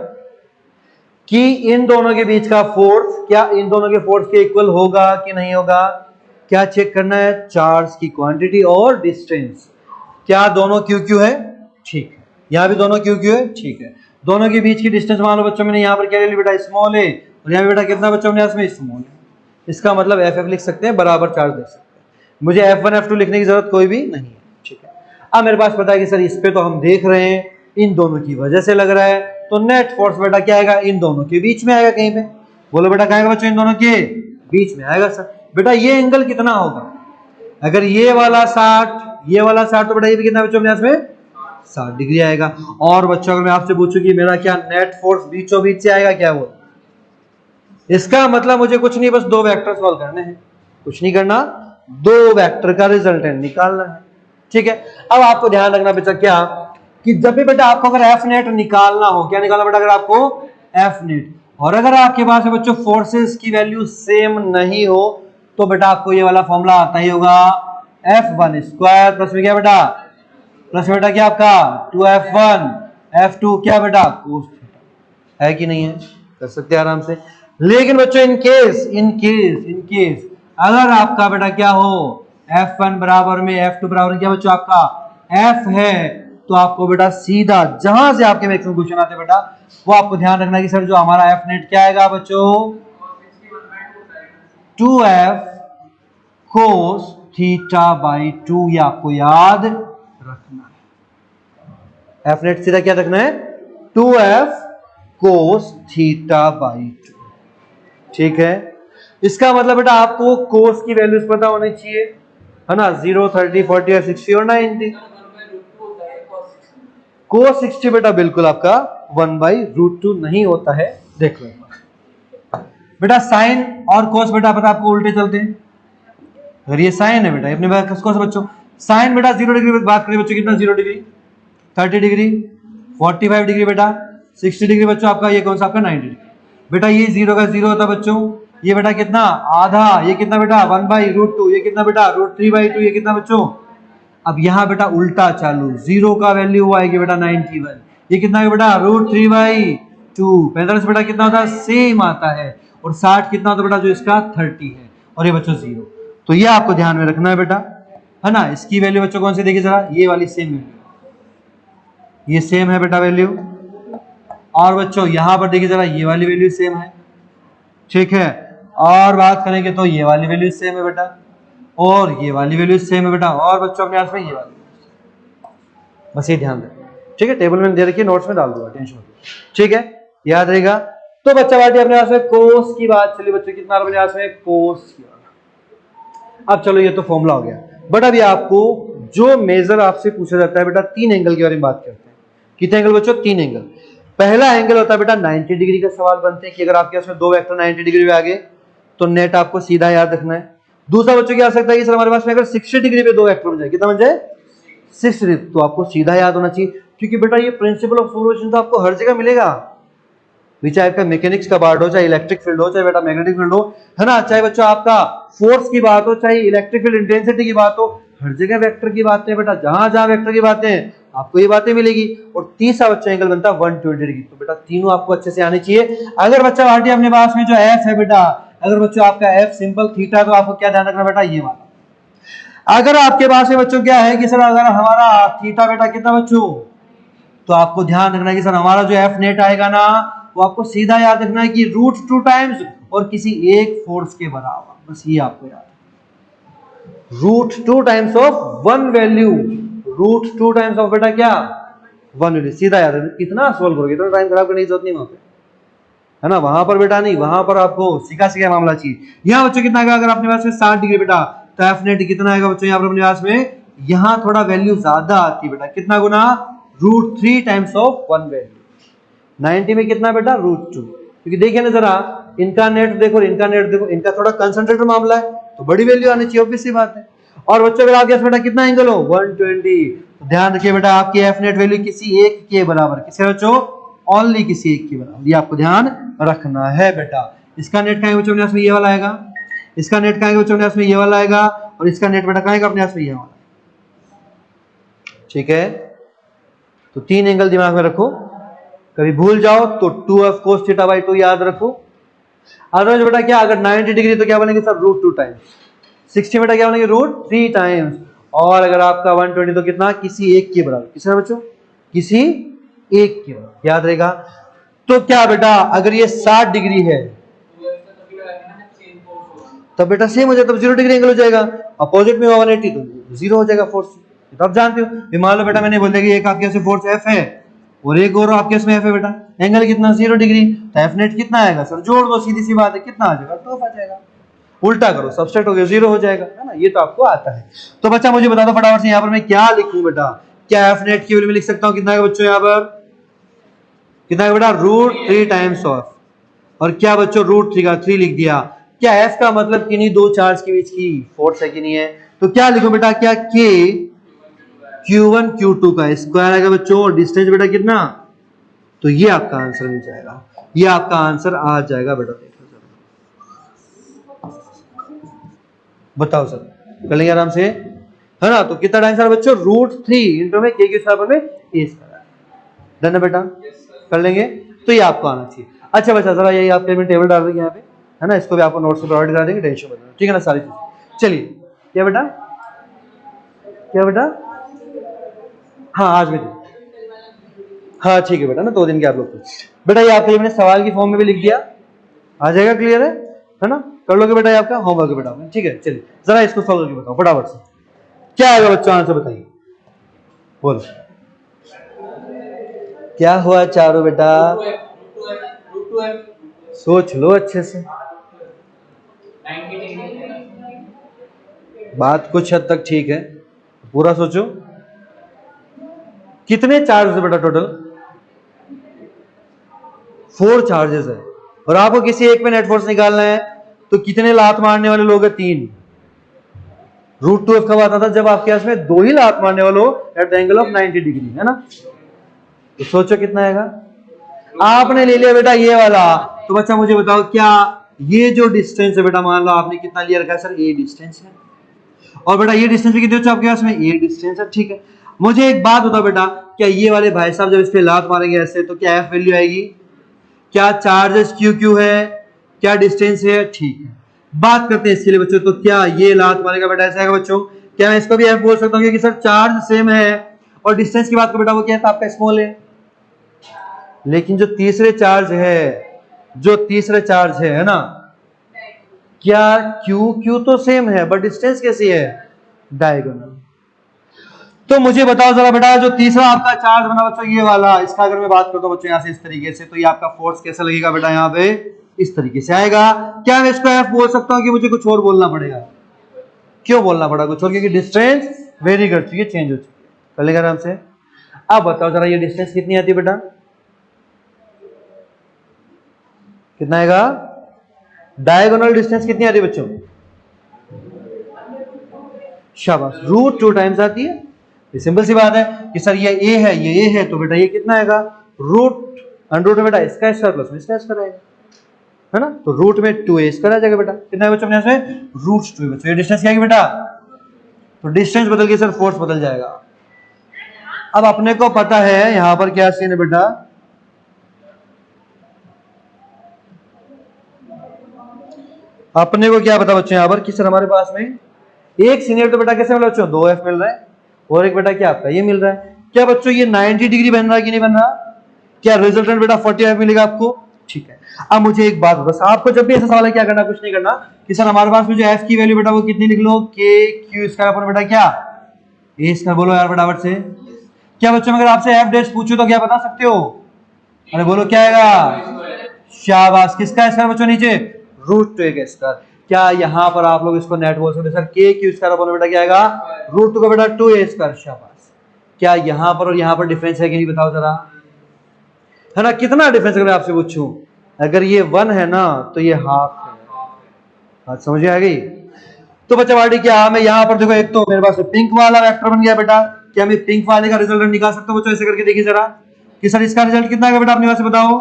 कि इन दोनों के बीच का फोर्स क्या इन दोनों के फोर्स के इक्वल होगा कि नहीं होगा, क्या चेक करना है, चार्ज की क्वांटिटी और डिस्टेंस, क्या दोनों क्यू क्यू है, ठीक है, यहाँ भी दोनों क्यू क्यू है, ठीक है। दोनों के बीच की डिस्टेंस मान लो बच्चों मैंने यहाँ पर क्या ले ली बेटा स्मॉल है, और यहाँ पे बेटा कितना बच्चों ने इसमें स्मॉल है, इसका मतलब एफ एफ लिख सकते हैं, बराबर चार्ज लिख सकते हैं, मुझे F1 F2 लिखने की जरूरत कोई भी नहीं है, ठीक है। अब मेरे पास पता है कि सर इस पे तो हम देख रहे हैं इन दोनों की वजह से लग रहा है, तो नेट फोर्स बेटा क्या आएगा इन दोनों के बीच में आएगा, कहीं पे बोलो बेटा क्या आएगा बच्चों इन दोनों के बीच में आएगा। सर बेटा ये एंगल कितना होगा, अगर ये वाला 60 ये वाला 60 तो बेटा ये भी कितना बच्चों में 60 डिग्री आएगा। और बच्चों अगर मैं आपसे पूछूं कि मेरा क्या नेट फोर्स बीचों बीच से आएगा क्या, वो इसका मतलब मुझे कुछ नहीं बस दो वेक्टर सॉल्व करने हैं, कुछ नहीं करना, दो वेक्टर का रिजल्टेंट निकालना है, ठीक है। अब आपको ध्यान रखना बेटा क्या कि जब भी बेटा आपको अगर एफ नेट निकालना हो, क्या निकालना बेटा अगर आपको एफ नेट, और अगर आपके पास है बच्चों फोर्सेस की वैल्यू सेम नहीं हो तो बेटा आपको ये वाला फॉर्मूला आता ही होगा F1 स्क्वायर प्लस में क्या बेटा प्लस बेटा क्या आपका 2F1 F2 क्या बेटा कोस थीटा, है कि नहीं है, कर सकते हैं आराम से। लेकिन बच्चों इन केस अगर आपका बेटा क्या हो F1 बराबर में F2 बराबर क्या बच्चों आपका F है, तो आपको बेटा सीधा जहां से आपके मैक्सिमम क्वेश्चन आते हैं बेटा वो आपको ध्यान रखना कि सर जो हमारा एफ नेट क्या आएगा बच्चों 2F कोस थीटा बाई 2, ये आपको याद रखना है। एफ नेट सीधा क्या रखना है 2F कोस थीटा बाई 2, ठीक है। इसका मतलब बेटा आपको कोस की वैल्यूज पता होनी चाहिए, है ना, 0 30 40 60 और 90। कोस 60 बेटा बिल्कुल आपका 1/√2 नहीं होता है, देख लो बेटा। साइन और कोस बेटा पता आपको उल्टे चलते हैं, अगर ये साइन है बेटा अपने पास कोस बच्चों, साइन बेटा 0 डिग्री बात करें बच्चों कितना 0 डिग्री 30 डिग्री 45 डिग्री बेटा 60 डिग्री बच्चों आपका ये कौन सा आपका 90 डिग्री बेटा, ये 0 का 0 होता बच्चों, ये बेटा कितना आधा, ये कितना बेटा 1/√2, ये कितना बेटा √3/2, ये कितना बच्चों। अब यहाँ बेटा उल्टा चालू, 0 का वैल्यू आएगी बेटा 91, ये कितना है बेटा √3/2, 45 बेटा कितना होता है सेम आता है, और 60 कितना होता है बेटा जो इसका 30 है, और ये बच्चों 0, तो ये आपको ध्यान में रखना है बेटा, है ना। इसकी वैल्यू बच्चों कौन सी देखिए जरा, ये वाली सेम वैल्यू, ये सेम है बेटा वैल्यू, और बच्चों यहां पर देखिए जरा ये वाली वैल्यू सेम है, ठीक है। और बात करेंगे तो ये वाली वैल्यू सेम है बेटा, और ये वाली वैल्यू सेम है बेटा, और बच्चों अपने पास में ये वाली, बस ये ध्यान रखें, ठीक है। टेबल में दे रखिए, नोट्स में डाल दूंगा, टेंशन मत, ठीक है, याद रहेगा। तो बच्चा बाटी अपने पास में कोस की बात चली बच्चों, कितना अपने पास में कोस की बात। अब चलो ये तो फॉर्मूला हो गया, बट अभी आपको जो मेजर आपसे पूछा जाता है बेटा, 3 एंगल के बारे में बात करते हैं। कितने एंगल बच्चों? 3 एंगल। पहला एंगल होता है बेटा 90 डिग्री का सवाल बनते हैं कि अगर आपके पास में दो वेक्टर 90 डिग्री पे आ गए तो नेट आपको सीधा याद रखना है। दूसरा बच्चों क्या आ सकता है कि सर हमारे पास में अगर 60 डिग्री पे दो वेक्टर बन जाए, कितना बन जाए? 60 डिग्री, तो आपको सीधा याद होना चाहिए, क्योंकि बेटा ये प्रिंसिपल ऑफ सुपरपोजिशन तो आपको हर जगह मिलेगा, चाहे आपका मैकेनिक्स का पार्ट हो, चाहे इलेक्ट्रिक फील्ड हो, चाहे बेटा मैग्नेटिक फील्ड हो, है ना, चाहे बच्चों आपका फोर्स की बात हो, चाहे इलेक्ट्रिक फील्ड इंटेंसिटी की बात हो, हर जगह वेक्टर की बातें बेटा, जहां जहां वेक्टर की बातें हैं आपको ये बातें मिलेगी। और तीसरा बच्चा एंगल बनता है 120 डिग्री, तो बेटा तीनों आपको अच्छे से आने चाहिए। अगर बच्चा बाटी अपने पास में जो एफ है बेटा, अगर बच्चों आपका एफ सिंपल थीटा, तो आपको क्या ध्यान रखना बेटा? ये वाला। अगर आपके पास में बच्चों क्या है कि सर अगर हमारा थीटा बेटा कितना बच्चों, तो आपको ध्यान रखना है कि सर हमारा जो एफ नेट आएगा ना, वो आपको सीधा याद रखना है कि √2 टाइम्स और किसी एक फोर्स के बराबर, बस ये आपको याद है। √2 times of one value, √2 times of बेटा क्या? वन वैल्यू, सीधा याद है। कितना सोल्व करोगे, इतना टाइम खराब करने की जरूरत नहीं वहां पे, है ना, वहां पर बेटा नहीं, वहां पर आपको सीखा सीखा मामला चाहिए। यहाँ बच्चों कितना आएगा? अगर अपने पास में 60 डिग्री बेटा, तो एफ नेट कितना आएगा बच्चों यहाँ पर अपने पास में? यहाँ थोड़ा वैल्यू ज्यादा आती है बेटा, कितना गुना? √3 टाइम्स ऑफ वन वैल्यू। 90 में कितना बेटा? √2। क्योंकि देखिए ना जरा, इनका नेट देखो, इनका नेट देखो, इनका थोड़ा कंसंट्रेटेड मामला है, तो बड़ी वैल्यू आनी चाहिए, ऑब्वियस सी बात है। और बच्चों अगर आपके पास बेटा कितना एंगल हो? 120, तो ध्यान रखिए बेटा आपकी एफ नेट वैल्यू किसी एक के बराबर, किसके बच्चों? ओनली किसी एक के बराबर, ये आपको ध्यान रखना है बेटा। इसका नेट कहां है बच्चों? अपने पास में ये वाला आएगा, इसका नेट कहां है बच्चों? अपने पास में ये वाला आएगा, और इसका नेट बेटा कहां आएगा? अपने पास में ये वाला, ठीक है। तो 3 एंगल दिमाग में रखो, कभी भूल जाओ तो 2f cos θ/2 याद रखो। अदरवाइज बेटा क्या, अगर 90 डिग्री तो क्या बनेंगे सर? √2 टाइम्स, 60 बेटा क्या बनेंगे? √3 टाइम्स, और अगर आपका 120 तो कितना? किसी एक के बराबर, किसका बच्चों? किसी एक के बराबर, याद रहेगा। तो क्या बेटा अगर ये 60 डिग्री है तब बेटा सेम हो जाए, तब 0 डिग्री एंगल हो जाएगा। अपोजिट में 180 तो 0 हो जाएगा फोर्स, तो आप जानते हो। मान लो बेटा मैंने बोल दिया कि एक आपके फोर्स एफ है और एक और आपके इसमें एफ है बेटा, एंगल कितना? 0 डिग्री, तो एफ नेट कितना आएगा सर? जोड़ दो, सीधी सी बात है, कितना आ जाएगा? 2 आ जाएगा। उल्टा करो, सबसेट हो गया, 0 हो जाएगा, है ना, ये तो आपको आता है। तो बच्चा मुझे बता दो फटाफट से यहाँ पर मैं क्या लिखूं बेटा? क्या एफ नेट की वैल्यू में लिख सकता हूँ? कितना है बच्चों यहाँ पर? कितना है बेटा? √3 टाइम्स ऑफ, और क्या बच्चों? √3 का 3 लिख दिया। क्या एफ का मतलब किन्हीं दो चार्ज के बीच की फोर्स है कि नहीं है? तो क्या लिखो बेटा? क्या के Q1 Q2 का स्क्वायर आएगा बच्चों, और डिस्टेंस बेटा कितना? तो ये आपका आंसर मिल जाएगा, ये आपका आंसर आ जाएगा बेटा। बताओ सर, कर लेंगे आराम से, है ना। तो कितना टाइम सर बच्चों? √3 इंटू में के स्क्वायर में ए स्क्वायर, डन है बेटा, कर लेंगे। तो ये आपको आना चाहिए। अच्छा बच्चा जरा यही आपके में टेबल डाल देंगे यहाँ पे, है ना, इसको भी आपको नोट्स में प्रोवाइड करा देंगे, टेंशन मत लो, ठीक है ना सारी चीज। चलिए, क्या बेटा? क्या बेटा? हाँ आज भी, हाँ ठीक है बेटा ना, 2 दिन के आप लोग बेटा। ये आपके मैंने सवाल की फॉर्म में भी लिख दिया, आ जाएगा, क्लियर है ना, कर लोगे बेटा, ये आपका होमवर्क है बेटा, ठीक है। चलिए जरा इसको सॉल्व करके बताओ फटाफट से, क्या आएगा बच्चों आंसर बताइए, बोलो क्या हुआ चारों बेटा? सोच लो अच्छे से, बात कुछ हद तक ठीक है, पूरा सोचो। कितने चार्जेस है बेटा टोटल? 4 चार्जेस है, और आपको किसी एक पे नेट फोर्स निकालना है, तो कितने लात मारने वाले लोग हैं? 3। √2f कब आता था? जब आपके पास में 2 ही लात मारने वाले हो at the angle of 90 degree, है ना। तो सोचो कितना आएगा? आपने ले लिया बेटा ये वाला, तो बच्चा मुझे बताओ क्या ये जो डिस्टेंस है बेटा, मान लो आपने कितना लिया रखा है सर? ए डिस्टेंस है, और बेटा ये डिस्टेंस भी कितने बच्चों आपके पास में? ए डिस्टेंस है, ठीक है। मुझे एक बात बताओ बेटा, क्या ये वाले भाई साहब जब इस पे लात मारेंगे ऐसे, तो क्या एफ वैल्यू आएगी? क्या चार्जेस क्यू है? क्या डिस्टेंस है? ठीक है, बात करते हैं इसके लिए बच्चों। तो क्या ये लात मारेगा बेटा ऐसा आएगा बच्चों? क्या मैं इसको भी एफ बोल सकता हूँ कि सर चार्ज सेम है, और डिस्टेंस की बात करो बेटा, वो क्या है? आपका स्मॉल है। लेकिन जो तीसरे चार्ज है, जो तीसरे चार्ज है ना, क्या क्यू क्यू तो सेम है बट डिस्टेंस कैसी है, डायगोनल। तो मुझे बताओ जरा बेटा, जो तीसरा आपका चार्ज बना बच्चों ये वाला, इसका अगर मैं बात करता हूँ बच्चों यहाँ से इस तरीके से, तो ये आपका फोर्स कैसा लगेगा बेटा, यहाँ पे इस तरीके से आएगा। क्या मैं इसको एफ बोल सकता हूँ कि मुझे कुछ और बोलना पड़ेगा? क्यों बोलना पड़ा कुछ और? क्योंकि डिस्टेंस वेरी कर चुकी है, चेंज हो चुकी है। कर लेगा आराम से। अब बताओ जरा ये डिस्टेंस कितनी आती है बेटा, कितना आएगा? डायगोनल डिस्टेंस कितनी आती है बच्चों? शाबाश, रूट 2 टाइम्स आती है। ये सिंपल सी बात है कि सर ये ए है, ये ए है, तो बेटा ये कितना आएगा? रूट अंडर रूट में बेटा इसका स्क्वायर प्लस में इसका स्क्वायर आएगा, है ना? तो रूट में 2a स्क्वायर आ जाएगा बेटा। कितना है बच्चों अपने यहाँ से? रूट 2 बच्चों। ये डिस्टेंस क्या है बेटा? तो डिस्टेंस बदल के सर फोर्स बदल जाएगा। अब अपने को पता है यहां पर क्या सीन है बेटा, अपने को क्या पता बच्चों यहां पर कि सर हमारे पास में एक सीनियर तो बेटा कैसे मिला बच्चों? 2f मिल रहा है, और एक बेटा क्या आपका ये मिल रहा है। क्या बच्चों ये 90 डिग्री बन रहा है कि नहीं बन रहा? क्या रिजल्टेंट बेटा 45 मिलेगा आपको? ठीक है। अब मुझे एक बात बस, आपको जब भी ऐसा सवाल है क्या करना, कुछ नहीं करना कि सर हमारे पास में जो f की वैल्यू बेटा वो कितनी लिख लो, k q स्क्वायर अपन बेटा क्या a स्क्वायर, बोलो यार फटाफट से। क्या बच्चों अगर आपसे f डैश पूछो तो क्या बता सकते हो? अरे बोलो क्या आएगा? शाबाश, किसका स्क्वायर बच्चों नीचे? रूट 2 का स्क्वायर। क्या यहाँ पर आप लोग इसको नेट बोल सकते सर के क्यू स्क्वायर अपन बेटा क्या आएगा? रूट 2 का बेटा 2a स्क्वायर। शाबाश। क्या यहाँ पर और यहाँ पर डिफरेंस है कि नहीं बताओ जरा, है ना? कितना डिफरेंस अगर आपसे पूछूं, अगर ये 1 है ना तो ये हाफ है। बात समझ आ गई? तो बच्चा बाटी क्या मैं यहाँ पर देखो, एक तो मेरे पास पिंक वाला वेक्टर बन गया बेटा। क्या मैं पिंक वाले का रिजल्ट निकाल सकता हूँ बच्चों? ऐसे करके देखिए जरा कि सर इसका रिजल्ट कितना है बेटा, अपने पास बताओ।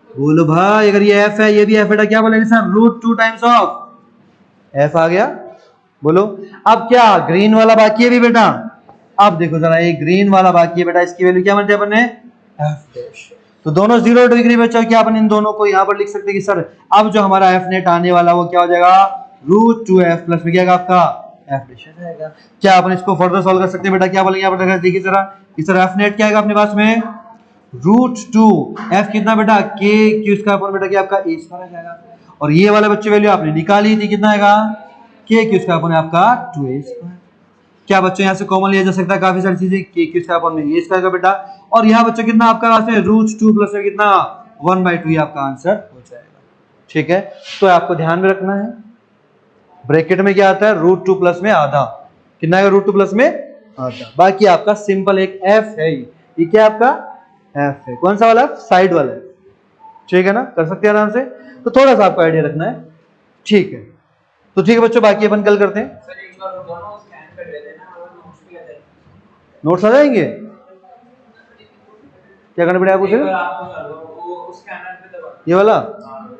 बोलो भाई, अगर ये f है ये भी f बेटा, क्या बोलेंगे sir? Root 2 times of f आ गया। बोलो अब क्या ग्रीन वाला बाकी है भी बेटा? अब देखो जरा, ये ग्रीन वाला बाकी है बेटा, इसकी वैल्यू क्या बनती है अपन ने? f dash. तो दोनों 0 डिग्री बच्चा, क्या अपन इन दोनों को यहाँ पर लिख सकते हैं कि सर अब जो हमारा f नेट आने वाला वो क्या हो जाएगा? रूट 2f प्लस में क्या आएगा आपका? f डैश आ जाएगा। क्या अपन इसको फर्दर सॉल्व कर सकते हैं बेटा? क्या बोलेंगे यहाँ पर देखिए जरा कि सर f नेट क्या आएगा अपने पास में? रूट 2 f कितना बेटा? k q स्क्वायर पर बेटा क्या आपका a स्क्वायर आ जाएगा। और ये वाले बच्चे वैल्यू आपने निकाली थी, कितना आएगा? k q स्क्वायर पर आपका 2a स्क्वायर। क्या बच्चों यहाँ से कॉमन लिया जा सकता है काफी सारी चीजें, k q स्क्वायर पर में a स्क्वायर का बेटा। और यहाँ बच्चों कितना आपका पास में? रूट 2 प्लस में कितना? 1/2 आपका आंसर हो जाएगा। ठीक है, तो आपको ध्यान में रखना है ब्रैकेट में क्या आता है? रूट 2 प्लस में आधा। कितना है? रूट 2 प्लस में आधा। बाकी आपका सिंपल एक f है, ये क्या आपका f है। कौन सा वाला? साइड वाला है। ठीक है ना, कर सकते हैं आराम से। तो थोड़ा सा आपको आइडिया रखना है। ठीक है, तो ठीक है बच्चों, बाकी अपन कल करते हैं। सर एक बार दोनों स्कैन कर लेते ना, और नोट्स भी आ जाएंगे। नोट्स आ जाएंगे? क्या करना पड़ेगा एक बार आपको? आपको कर दो, वो उस स्कैनर पे दबा ये वाला हाँ।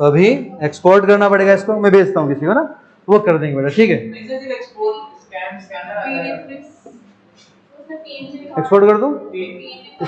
तो अभी एक्सपोर्ट करना पड़ेगा, इसको मैं भेजता हूँ किसी को ना, वो कर देंगे बेटा। ठीक है, नहीं सर, सिर्फ एक्सपोर्ट स्कैनर आ रहा है। एक्सपोर्ट कर दूँ? पी-